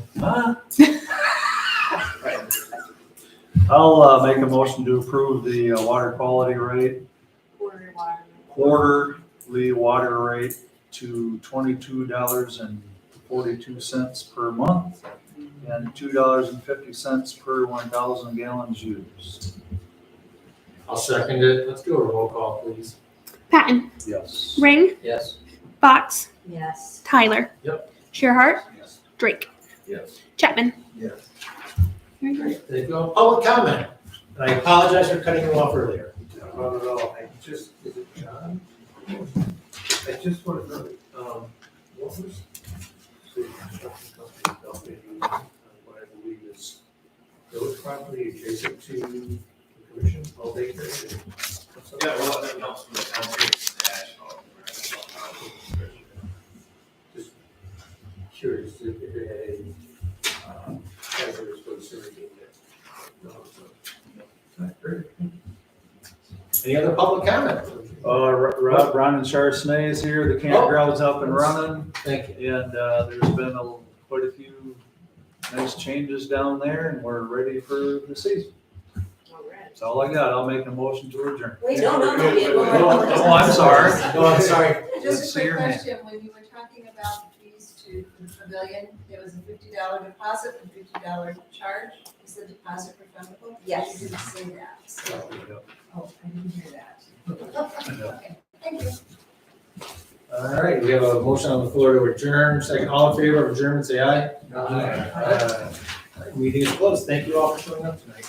I'll make a motion to approve the water quality rate, quarterly water rate to $22.42 per month and $2.50 per 1,000 gallons used. I'll second it. Let's do a roll call, please. Patton, Yes. Ring, Yes. Fox, Yes. Tyler. Yep. Shearhart, Yes. Drake, Yes. Chapman. Yes. Very good. Thank you. Public comment. And I apologize for cutting you off earlier. Not at all, is it John? I just want to know, what was the construction company building on what I believe is village property adjacent to the commission, all day there? Yeah, well, that helps with the foundation, the asphalt. Just curious if it had any, hazardous for the city. No, so. Great. Any other public comment? Ron and Charsonnet is here. The campground's up and running. Thank you. And there's been quite a few nice changes down there, and we're ready for the season. That's all I got. I'll make a motion to adjourn. Wait, no, we have one more. Oh, I'm sorry. No, I'm sorry. Let's Just a see quick your hand. question, when you were talking about the fees to the pavilion, there was a $50 deposit and $50 charge, is the deposit refundable? Yes. You didn't say that, so, Yep. oh, I didn't hear that. Okay, thank you. All right, we have a motion on the floor to adjourn. Second, all in favor of adjournment, say aye. Meeting is closed. Thank you all for showing up tonight.